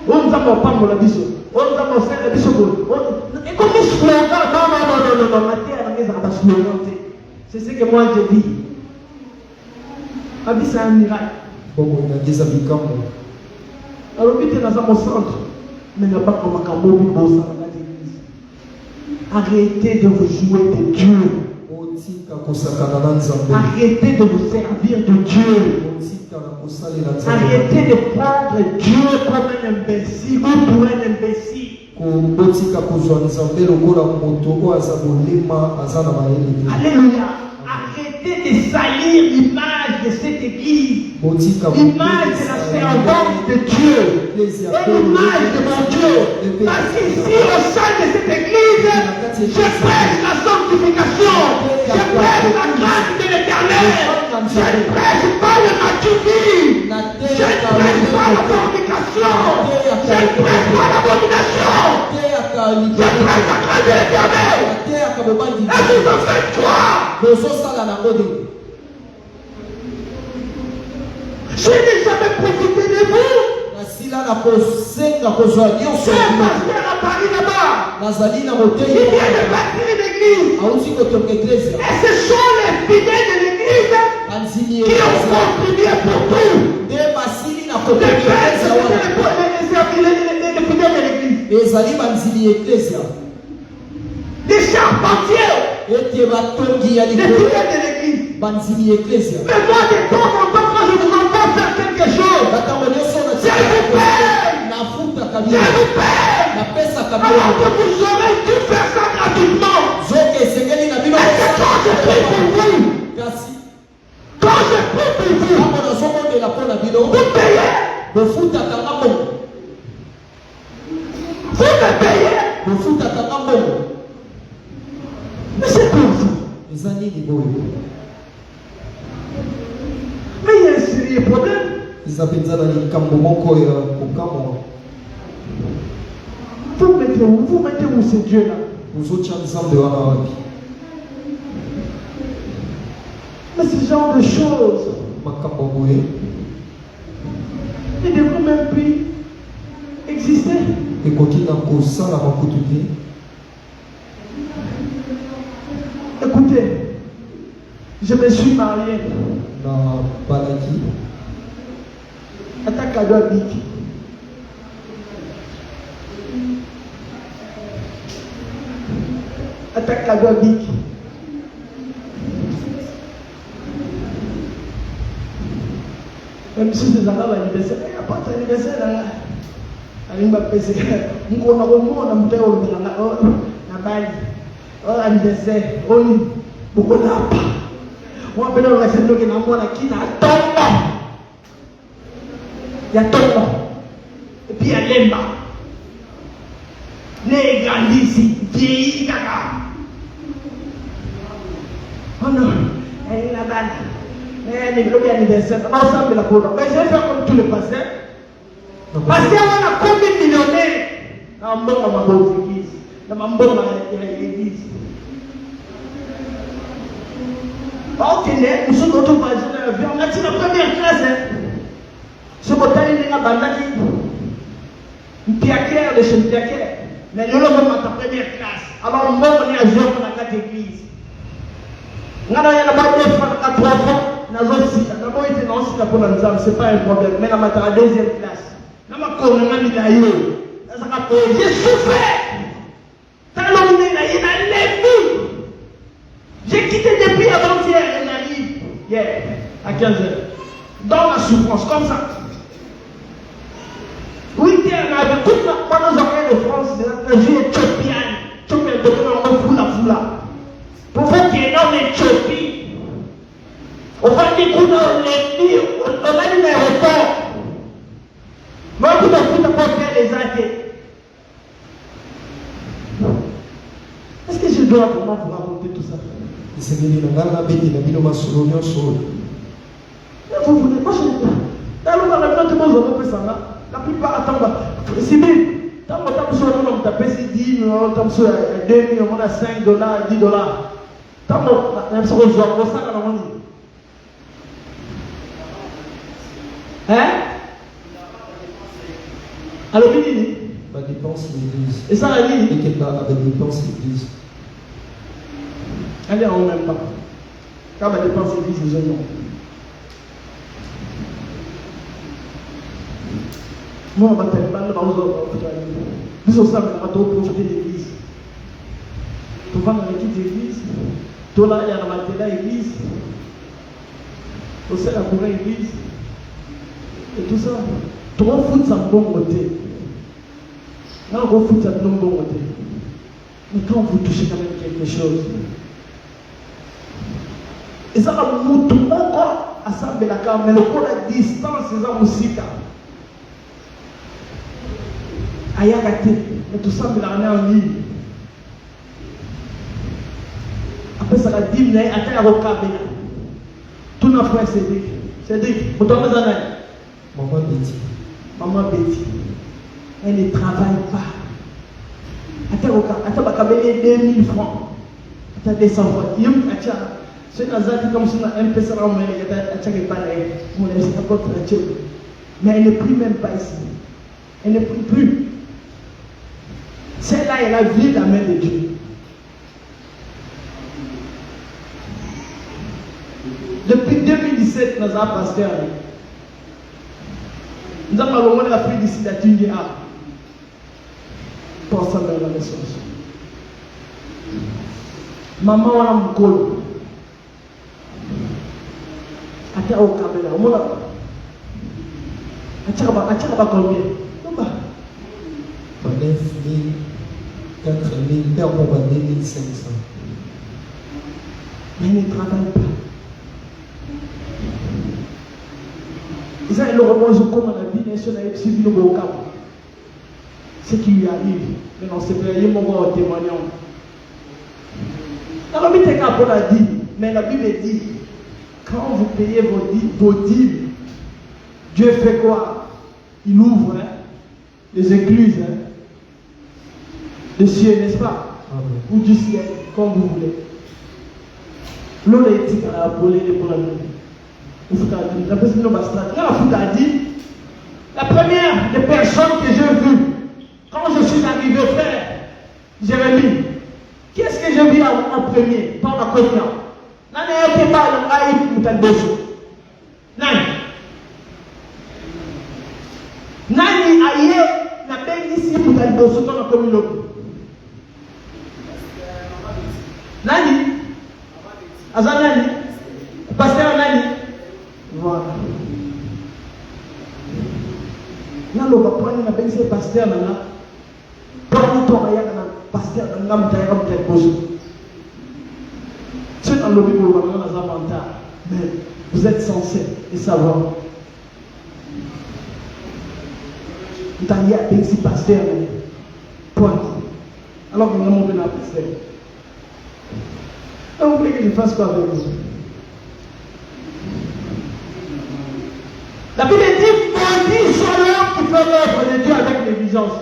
On nous a pas pour la biso. On nous a pas fait la biso. Et comme il se non, ma terre, c'est ce que moi je dis. Ma vie, c'est un miracle. Bon, on a des habitants. Alors, tu es dans un centre, mais il n'y a pas comme un cambo qui bosse dans l'église. Arrêtez de vous jouer de Dieu. Arrêtez de vous servir de Dieu. Arrêtez de prendre Dieu comme un imbécile ou pour un imbécile. Alléluia. Arrêtez de salir l'image de cette église. L'image de la servante de Dieu. Et l'image de mon Dieu. Parce qu'ici, au sein de cette église, je prêche la sanctification. Je prêche la grâce de l'éternel. Je ne prêche pas le maturité. Je ne prêche pas la fornication. Je ne prêche pas l'abomination. Je prêche la grâce de l'éternel. Et vous en faites quoi? Je n'ai jamais profité de vous. C'est un pasteur à Paris là-bas. Il vient de bâtir une église. Et ce sont les fidèles de l'église qui ont contribué pour tout. Les fidèles de l'église. Les charpentiers. Les fidèles de l'église. Mais moi, de temps en temps, quand je vous entends faire quelque chose, je vous paye. Alors que vous aurez dû faire ça gratuitement. Et c'est quand je prie pour vous, vous payez. Vous me payez. Mais c'est pour vous. Mais il y a un sérieux problème. Vous mettez où ce Dieu-là? Mais ce genre de choses, ils ne devraient même plus exister. Écoutez, je me suis marié. Attaque à deux bics. Attaque à deux bics. Même si c'est un anniversaire, il n'y a pas d'anniversaire là. On a anniversaire, on beaucoup d'argent. On appelle le reste de l'homme qui n'a pas. Il y a tout. Et puis il y a l'emba. Les grands ici, vieillis caca. Oh non, elle est là-bas. Elle est bloquée anniversaire. Ensemble la cour. Mais je vais faire comme tous les pasteurs. Parce qu'on a combien de millionnaires dans ma bonne église, dans ma bonne église. Ok, nous sommes notre voisin de l'avion. On a dit la première classe. Ce matin, il y a un bandaki. Une piaquère de chez une piaquère. Mais nous l'avons dans ta première classe. Alors, on va venir à jouer dans la 4 églises. Nous avons pas de fois, 3 fois. Nous avons été dans ce cas, c'est pas un problème. Mais nous avons la deuxième classe. J'ai souffert. J'ai quitté depuis avant-hier et j'arrive hier à 15h. Dans la souffrance, comme ça. Oui, on avait toute la pendant de France, je suis éthiopienne. Tu peux me donner un foula. Éthiopie. On va dire qu'on a un aéroport. Moi, vous n'avez pas faire les athées. Est-ce que je dois vraiment vous raconter tout ça? Vous voulez, moi je n'ai pas. Dans le monde, tout le monde a fait ça. La plupart attendent. C'est bien. Tant que vous avez tapé, c'est 10, tant que vous avez 2 000, on a 5 dollars, 10 dollars. Tant que vous avez ça, on dit. Hein? Alors, il dit. Ma dépense l'église. Et ça, elle dit. Et qu'elle va avec dépense l'église. Elle est en même temps. Quand elle dépense l'église, les gens. Moi, on m'appelle mal dans les autres. Nous sommes en train de profiter de l'église. Tu vas dans l'équipe d'église. Tu vas dans la matinée l'église. Tu sais la courée l'église. Et tout ça. Tu vas foutre ça bon côté. Là, on va foutre ça bon côté. Mais quand vous touchez quand même quelque chose. Et ça va nous tout encore à ça, mais le coup la distance, c'est ça aussi. Ayagate, mais tout ça, mais la en ligne. Après ça, la dîme, elle a été à Rokabena. Tout notre frère Cédric. Cédric, vous tombez en elle. Maman Betty. Maman Betty. Elle ne travaille pas. Elle a gagné 2000 francs. Elle a 200 francs. C'est un zaki comme si on a un peu ça dans le monde. Mais elle ne prie même pas ici. Elle ne prie plus. Celle-là, elle a vu la main de Dieu. Depuis 2017, nous avons pasteur. Nous avons parlé de la pluie d'ici la Tunisia. Pour ça, dans la naissance. Maman, on a un col. Attends, au caméra. On a. Attends, combien? Non, pas. 9 000, 4 000, père pour 2 500. Mais il ne travaille pas. Et ça, il aura mangé comme la vie nationale et civile au Cap. Ce qui lui arrive. Mais non, c'est vrai, il y a un témoignage. Dans la Bible, on l'a dit, mais la Bible dit, quand vous payez vos dîmes, Dieu fait quoi? Il ouvre les écluses, les cieux, n'est-ce pas? Amen. Ou du ciel, comme vous voulez. L'eau est dit à la volée de pour la nuit. La première des personnes que j'ai vues, quand je suis arrivé, frère Jérémie, qu'est-ce que j'ai vu en premier? Par la confiance. Nani été pas le haït moutandoso. Nani. Nani aïe n'a pas ici moutandoso dans la communauté. Nani. Azan Nani. Pasteur Nani. Voilà. Là, on va prendre la belle pasteur là. Prendre ton aïe pasteur là, c'est dans le Bible, mais vous êtes censés et savoir. Vous avez un petit pasteur. Point. Alors que nous avons monté la pasteur. Vous voulez que je fasse quoi avec vous? La Bible dit maudit soit l'homme qui fait l'œuvre de Dieu avec négligence.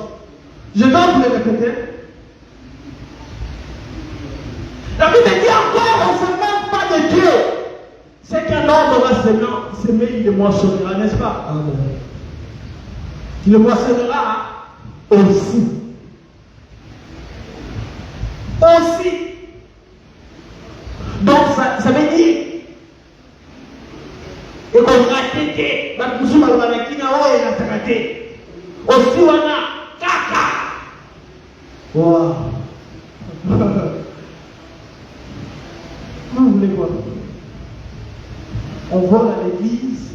Je dois vous le répéter. La Bible dit encore, on ne sait même pas de Dieu. C'est qu'un homme aura s'aimer, il le moissonnera, n'est-ce pas? Amen. Il le moissonnera aussi. Aussi. Donc ça veut dire, et qu'on raté, aussi on a caca. Wow. Vous voulez quoi? On vole à l'église.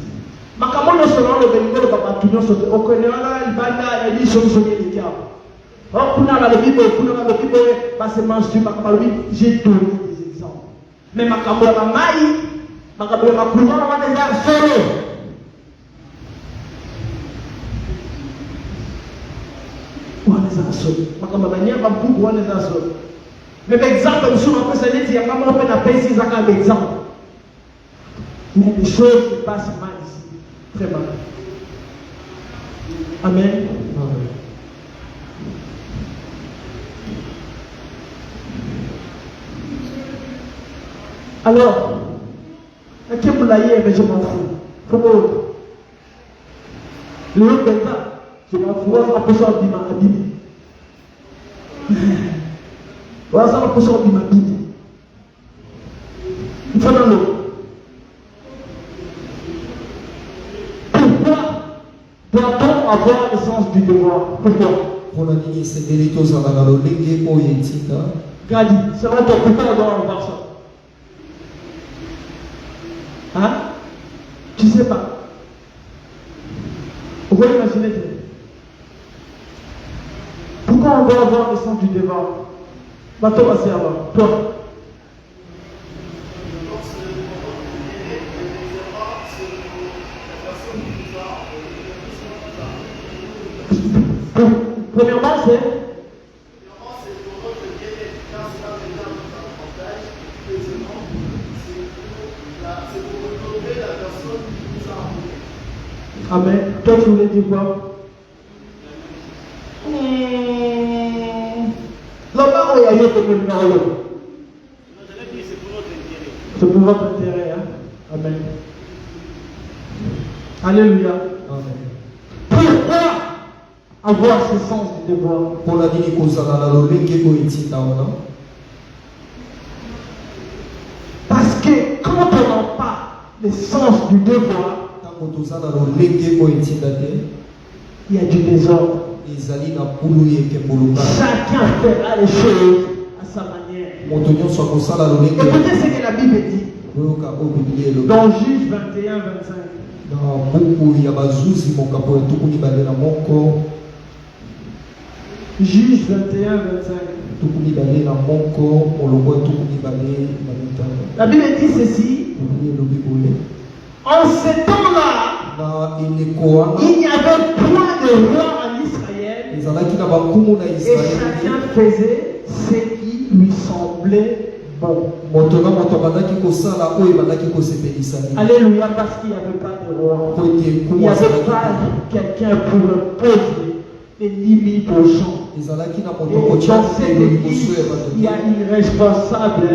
Makamono selon le bénévole papa tout le monde. On connaît là, il va là, il dit sur le diable. On connaît la Bible, on connaît la Bible, parce que mange du makamalo. J'ai donné des exemples. Mais ma caméra maille, ma caméra couleur, on va déjà solo. Ma caméra n'y a pas beaucoup, on est à solo. Mais par exemple, nous sommes en train de dire, comment on peut appeler ces exemples. Mais les choses se passent mal ici. Très mal. Amen. Amen. Alors, à qui vous l'ayez, mais je m'en fous. Faut l'autre. L'autre maintenant, je m'en fous. On va poser en bima à Bible. On va poser en bima à Bible. Il faut dans l'eau. Pourquoi doit-on avoir le sens du devoir? Pourquoi? Gadi, c'est vrai, pourquoi on doit avoir ça? Hein? Tu sais pas. Vous pouvez imaginer. Pourquoi on doit avoir le sens du devoir? Toi, va savoir. Toi. Premièrement, c'est Amen. Toi, tu voulais dire quoi? Là-bas, il y a eu le numéro. C'est pour votre intérêt. Hein? Amen. Alléluia. Amen. Pourquoi avoir ce sens du devoir? Parce que quand on n'a pas le sens du devoir, il y a du désordre. Chacun fera les choses à sa manière. Écoutez ce que la Bible dit dans Juge 21, 25. Juge 21, 25. La Bible dit ceci. En ce temps-là, il n'y avait point de roi en Israël, et chacun faisait ce qui lui semblait bon. Alléluia, parce qu'il n'y avait pas de roi. Il n'y avait pas quelqu'un pour imposer des limites aux gens. Et dans cette église, il y a une responsable,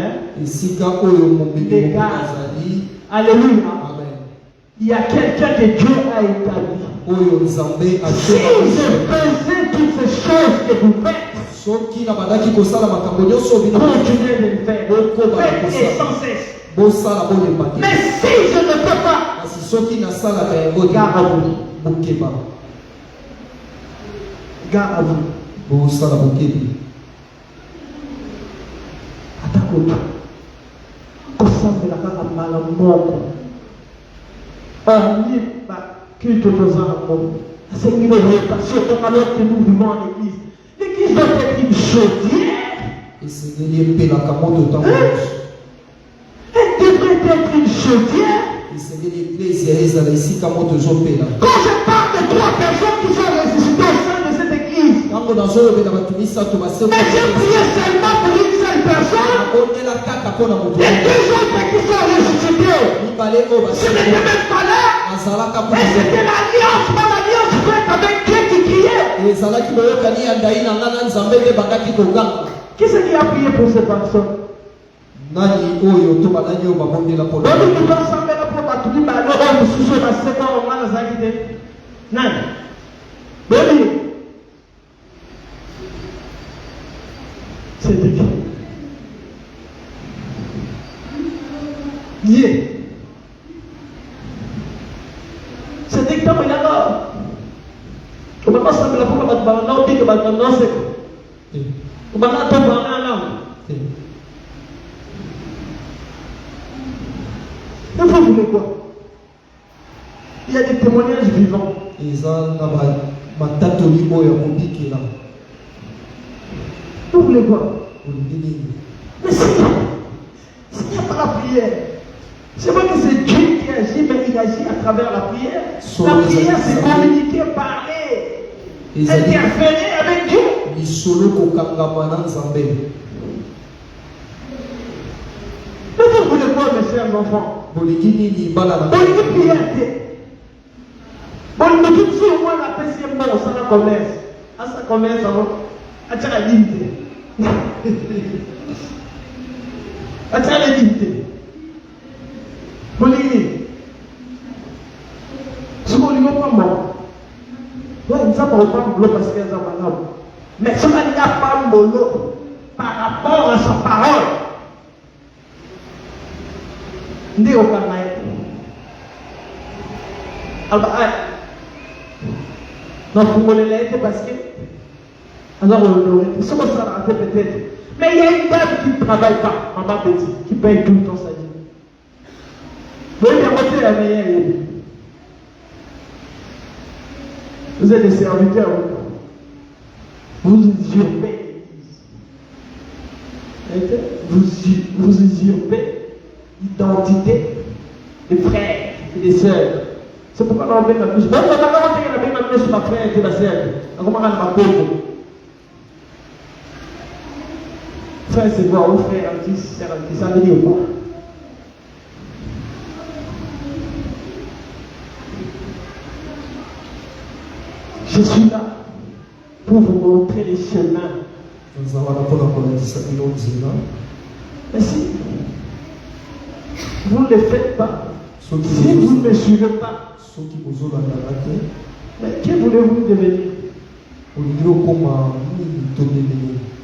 légal. Alléluia. Il y a quelqu'un que Dieu a établi. Si je faisais toutes ces choses que vous faites, continuez de le faire. Faites et sans cesse. Mais si je ne peux pas, gare à vous. Gare à vous. Attaque-toi. Kosambela kaka malamoko. Que te faisons c'est une réputation alors que nous vivons en église. L'église doit être une chaudière. Elle devrait être une chaudière. Quand je parle de 3 personnes qui sont ressuscitées au sein de cette église, mais j'ai prié seulement pour une seule personne. Les 2 autres qui sont ressuscités, ce n'était même pas là. Et c'était l'alliance, pas l'alliance faite avec Dieu qui criait. Qui c'est qui a prié pour ces personnes? C'est Dieu. C'est dès que tu as on ne peut pas s'appeler pour que tu aies vous voulez quoi? Il y a des témoignages vivants. Vous voulez quoi? Mais s'il n'y a pas la prière. C'est vrai que c'est Dieu qui agit, mais il agit à travers la prière. La prière, c'est communiquer, parler, interférer avec Dieu. Peut-être vous le voyez, mes chers enfants. Vous le priez. Bon, nous dites au moins la PCM, ça la commerce. Ah, ça commerce, à la limite. À la limite. Vous le dites. Ce qu'on lui dit pas moi. Ouais, ça ne va pas me parce qu'elle est malade. Mais ce qu'on n'a pas me par rapport à sa parole. Ndi au Kanaï. Alors, donc, vous me l'avez parce que. Alors, on le ça va rater peut-être. Mais il y a une dame qui ne travaille pas, maman petit, qui paye tout le temps sa vie. Vous voyez, c'est la meilleure. Vous êtes des serviteurs. Vous usurpez l'église. Vous usurpez l'identité des frères et des sœurs. C'est pourquoi on a bien la plus. Mais on a bien la plus sur ma frère et ma sœur. Comment on a ma pauvre. Frère, c'est quoi? Au frère, un petit, ça veut dire quoi? Je suis là pour vous montrer les chemins. Mais si vous ne le faites pas, si vous ne me suivez pas, mais qui voulez-vous devenir?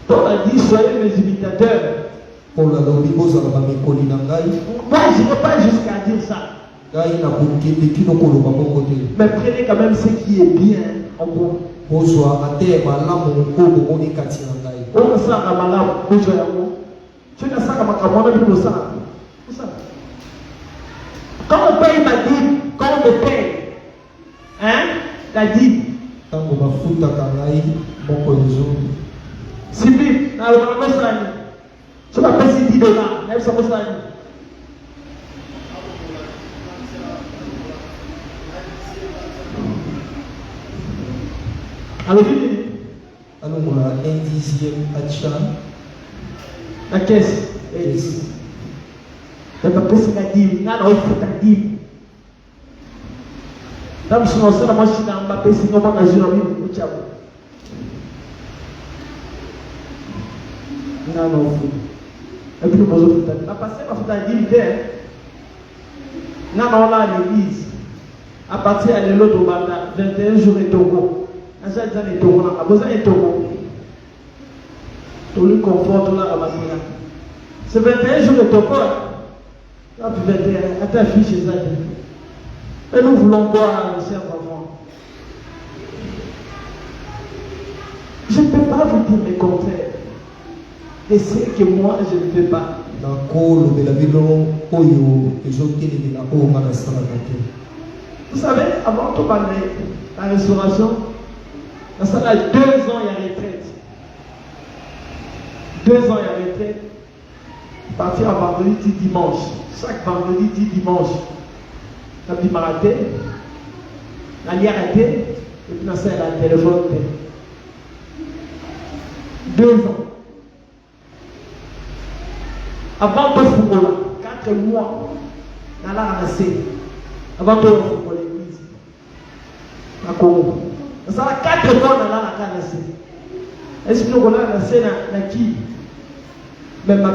Paul a dit, soyez mes imitateurs. Moi, je ne vais pas jusqu'à dire ça. Mais prenez quand même ce qui est bien en vous. Quand on paye ma dîme, quand on me paye, hein, la dîme. Si vite, tu vas payer $10, même ça va. Alors, on a un dixième achat. La caisse. Tu vas payer la dîme. Tu vas payer la dîme. Tu vas payer la machine. Tu vas payer la machine. Non. Et puis, nous avons fait la passer par la dîme. Nous avons là l'église. À partir de l'autre, 21 jours et Togo. À chaque année, Togo, on a besoin de Togo. Tout le confort, tout là, à Basila. C'est 21 jours de Togo. Là, puis 21, à ta fille chez elle. Et nous voulons boire, chers enfants. Je ne peux pas vous dire le contraire. Et c'est que moi, je ne fais pas. Vous savez, avant tout parler, la restauration, dans ça là, 2 ans, il y a retraite. 2 ans, il y a retraite. Partir à vendredi, dimanche. Chaque vendredi, dimanche. La petite marathon, la lière arrêtée, et puis dans ça, il y a le téléphone. 2 ans. Avant de football, 4 mois, dans la ramassée. Avant de football, l'église. À Congo. Ça va 4 mois dans la ramassée. Est-ce que nous avons ramassé dans qui? Mais ma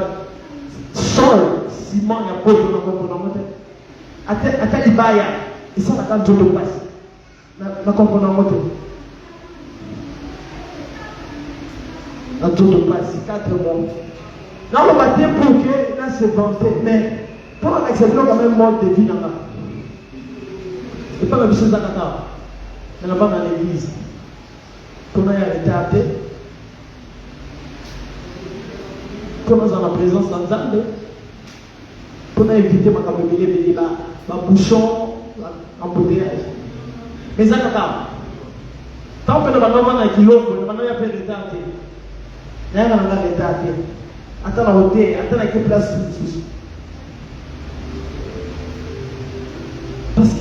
sol, ciment, il y a pas de component. À Talibaya, et ça, la tout le passe. La component. La tout le passe, 4 mois. Là, on va dire pour que là, c'est vanté, mais pour accepter quand même mode de vie là-bas. Et pas la même chose à Qatar. Mais là-bas dans l'église. Qu'on a arrêté à terre. Qu'on a dans la présence d'Anzande. Qu'on a évité ma camélie, ma bouchon, embouteillage. Mais ça, Qatar. Tant que nous avons un kilo, nous avons fait des temps. Nous avons fait des temps. Attends la hauteur, attends la place.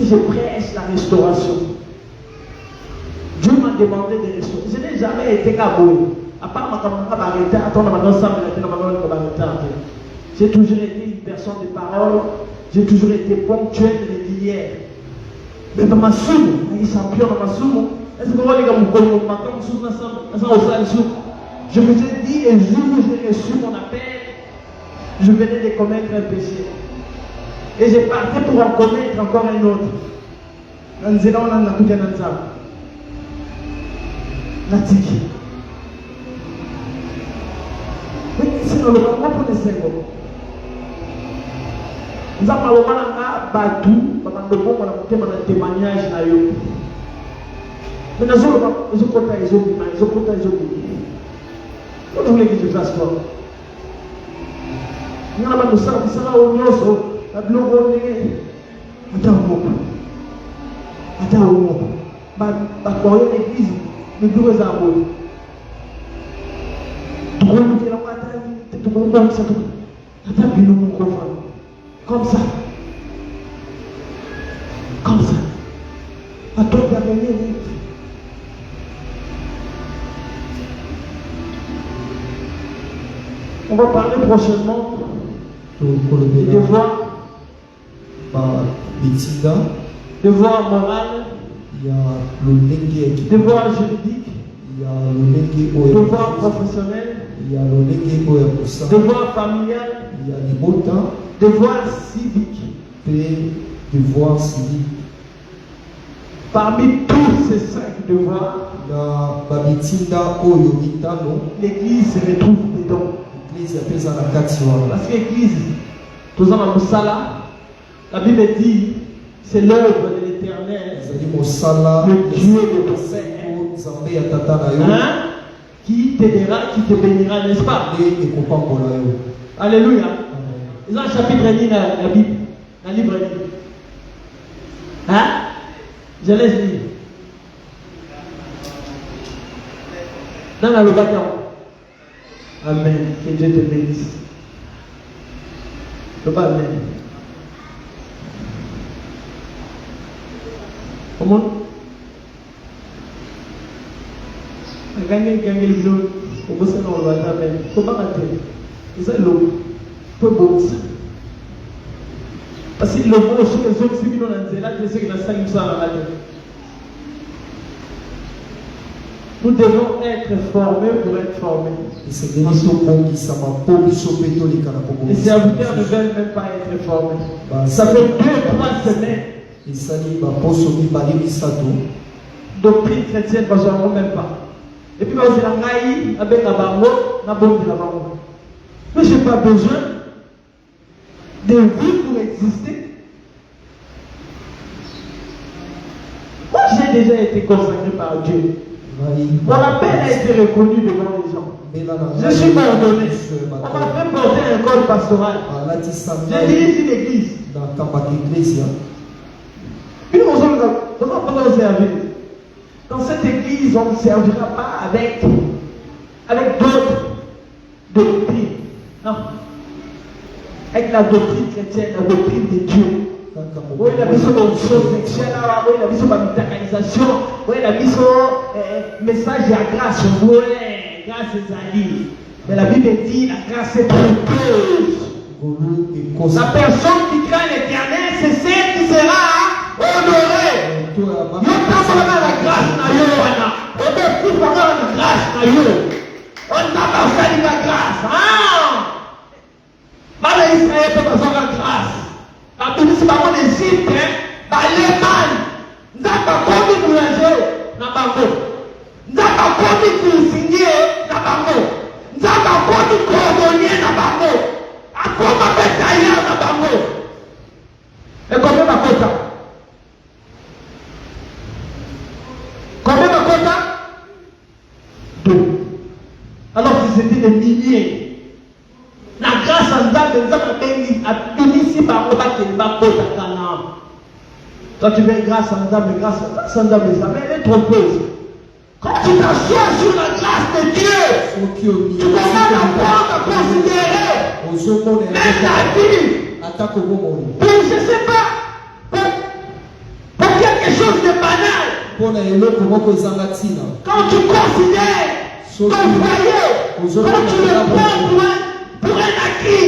Ici, je prêche la restauration. Dieu m'a demandé de restaurer. Je n'ai jamais été caboué. À part ma j'ai toujours été une personne de parole. J'ai toujours été ponctuel et régulière. Mais dans ma somme, il est champion dans ma somme. Est-ce que vous voyez comme je vous ai dit, et le jour où j'ai reçu mon appel, je venais de commettre un péché. Et j'ai parti pour en commettre encore un autre. Natiki. Oui, c'est dans le moment pour les cinq. Nous avons battu, nous avons un témoignage. Mais nous avons vous voulez que je fasse quoi? Nous avons nous ça au Nyoso, la blogo, attends, l'église, nous devons avoir. Comme ça. Comme ça. Attends, il y a gagné. On va parler prochainement des devoirs. Devoirs moraux. Devoirs juridiques. Devoirs professionnels. Devoirs familial. Devoirs civiques. Parmi tous ces 5 devoirs, l'église se retrouve dedans. Parce que l'église, la Bible dit, c'est l'œuvre de l'Éternel, le Dieu de ton Père, qui t'aidera, qui te bénira, n'est-ce pas? Alléluia. Ils ont un chapitre dit dans la Bible, dans le livre dit. Hein? Je laisse lire. Dans la location. Amen. Que Dieu te bénisse. Amen. Comment? Gagner le bleu. Au bout de ça, on va t'amener. Faut pas rater. C'est ça l'eau. Peu beau ça. Parce que le mot sur les autres filles dans la zéla, je sais que la salle nous a raté. Nous devons être formés pour être formés. Les serviteurs ne veulent même pas être formés. Ça fait 2-3 semaines. Doctrine chrétienne, parce qu'on ne même pas. Et puis, on a avec la bango, la bombe de la bango. Mais je n'ai pas besoin de vie pour exister. Moi, j'ai déjà été consacré par Dieu. Mon appel a été reconnu devant les gens. Je suis ordonné. On m'a fait porter un code pastoral. J'ai dirigé une église. Puis nous allons servir. Dans cette église, on ne servira pas avec d'autres doctrines. Non. Avec la doctrine chrétienne, la doctrine de Dieu. Oui, la mission de choses sexuelles, oui, la mission de la méthanisation, oui, la mission message à grâce, oui, grâce est Ali. Mais la Bible dit la grâce est précieuse. La personne qui craint l'Éternel, c'est celle qui sera honorée. Nous avons la grâce, on a la grâce, on a la grâce. Bala Israël peut pas la grâce. La Bible c'est pas mon Égypte, les man. N'a pas commis pour l'ingé, n'a pas commis. N'a pas commis pour signer, n'a pas commis. N'a pas commis pour cordonnier, n'a pas commis. À quoi ma bête ailleurs, n'a pas commis. Et combien ma quota? Combien ma quota? 2. Alors si c'était des milliers. La grâce en Zambé, à ici par le bas qui est bas pour ta canard. Quand tu veux grâce en Zambé, grâce en Zambé, ça elle est trompeuse. Quand tu t'assois sur la grâce de Dieu, tu commences à prendre à considérer. Mais ta vie, pour je ne sais pas, chose de banal. Quand tu considères ton foyer, quand tu le prends pour un acquis.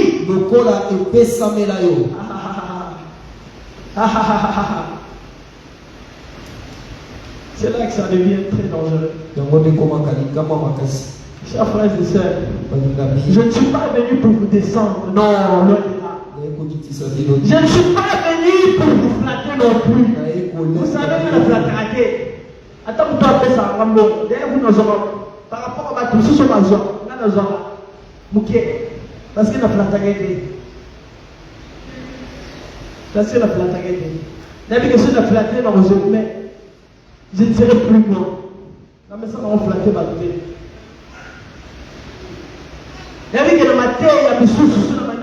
C'est là que ça devient très dangereux. Chers frères et sœurs, je ne suis pas venu pour vous descendre. Non, loin de là. Je ne suis pas venu pour vous flatter non plus. Vous savez que la flatterie, attends, toi, après ça, par rapport à tout ce que parce que la flatterie, parce que la flatterie, d'habitude, que si la flatterie dans vos mais je ne serai plus moi. La maison va flatter ma tête. D'habitude, que la matière, il y a des sources sur la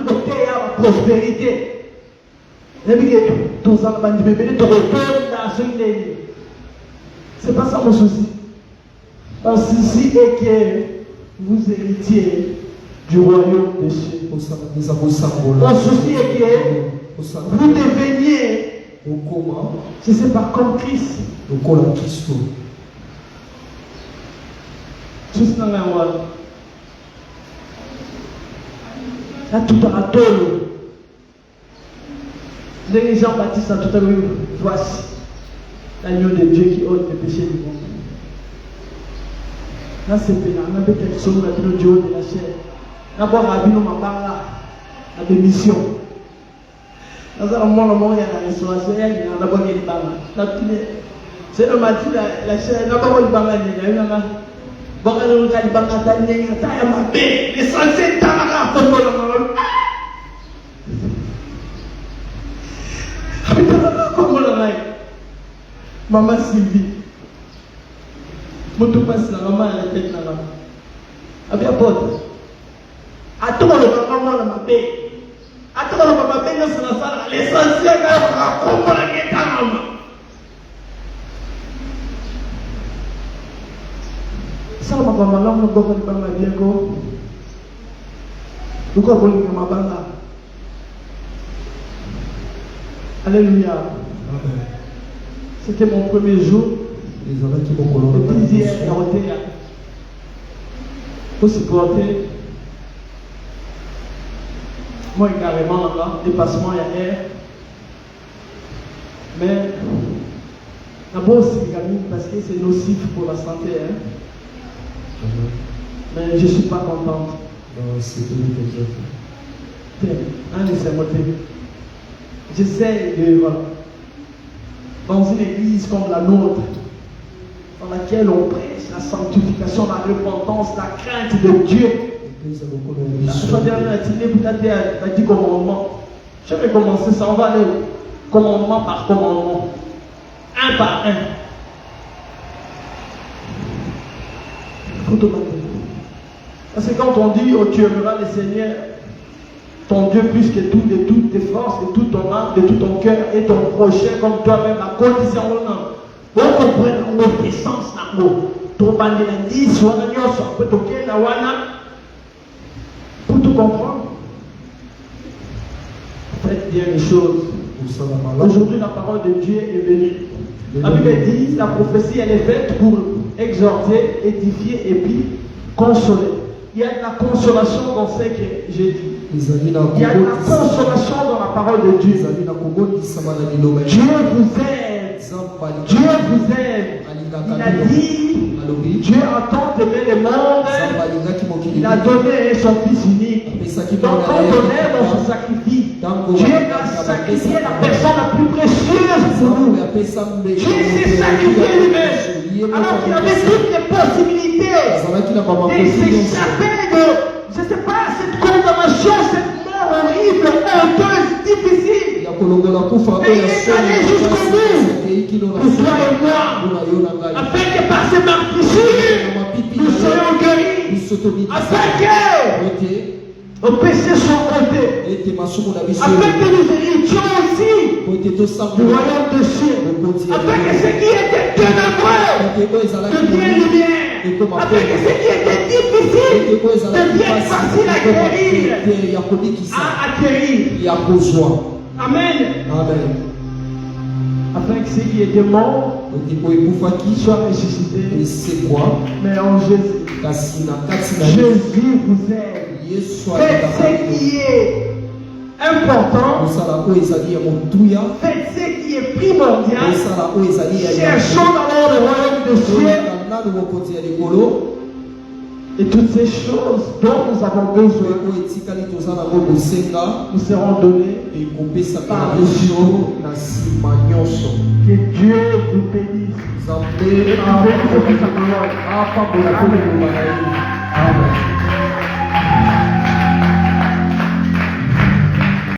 prospérité. D'habitude, tout ça, le bébé, tu retournes dans ce qu'il. C'est pas ça mon souci. Mon souci est que vous héritiez du royaume des cieux. Mon souci est que vous deveniez, je sais pas, comme Christ. Juste dans la voie. Là, tout à l'heure, les Jean-Baptiste a tout à l'heure, voici l'agneau de Dieu qui ôte les péchés du monde. Là, c'est pénal. On a quelque chose de Dieu de la chair. On a beau rabino mabala, la démission. Là, ça, le monde, il y a la restauration, il y a la bonne banga. C'est le matin, la chair, il y a la bonne banga, il y a la bonne banga, les censés tamara, Maman Sylvie, mon tout passe la maman à la tête là. Avec la porte. Attends le maman dans ma paix. Attends le maman paix dans la salle. L'essentiel est comment la guette à maman. Ça ma maman là, on ne peut pas bien go. Pourquoi on ne peut pas là? Alléluia. C'était mon premier jour. Depuis hier, il y a été pour supporter. Moi, carrément là, dépassement, il y a air. Mais d'abord, c'est parce que c'est nocif pour la santé. Hein. Mais je ne suis pas contente. J'essaie de. Voilà. Dans une église comme la nôtre, dans laquelle on prêche la sanctification, la repentance, la crainte de Dieu. La dernière matinée, vous avez dit commandement. Je vais commencer ça, on va aller commandement par commandement, un par un. Parce que quand on dit, oh, tu aimeras le Seigneur, ton Dieu plus que tout, de toutes tes forces, de toute ton âme, de tout ton cœur et ton prochain comme toi-même, la condition au nom. On comprend notre essence, ton bandit, soit pour tout comprendre. Faites bien les choses. Aujourd'hui, la parole de Dieu est venue. La Bible dit, la prophétie, elle est faite pour exhorter, édifier et puis consoler. Il y a de la consolation dans ce que j'ai dit. Il y a de la consolation dans la parole de Dieu. Dieu vous aide. Dieu vous aide. Il a dit, Dieu entend aimer le monde. Il a donné son Fils unique. Donc quand on est dans son sacrifice, Dieu a sacrifié la personne la plus précieuse pour nous. Dieu s'est sacrifié lui-même. Alors qu'il avait toutes les possibilités de s'échapper de, je ne sais pas, cette condamnation, cette mort horrible, honteuse, difficile. Mais il est allé jusqu'au bout pour toi et moi, afin que par ces meurtrissures, nous soyons guéris, afin que nos péchés soient ôtés, afin que nous héritions aussi du royaume de cieux, afin que ce qui était ténébreux devienne lumière, afin que ce qui était difficile devienne facile à guérir, à acquérir. Amen. Amen. afin que ceux qui étaient morts soient ressuscités. Mais en Jésus, Jésus vous aime. Faites ce qui est important. Faites ce qui est primordial. Cherchons d'abord le royaume des cieux. Et toutes ces choses dont nous avons besoin nous seront données par le Dieu. Que Dieu vous bénisse. Amen.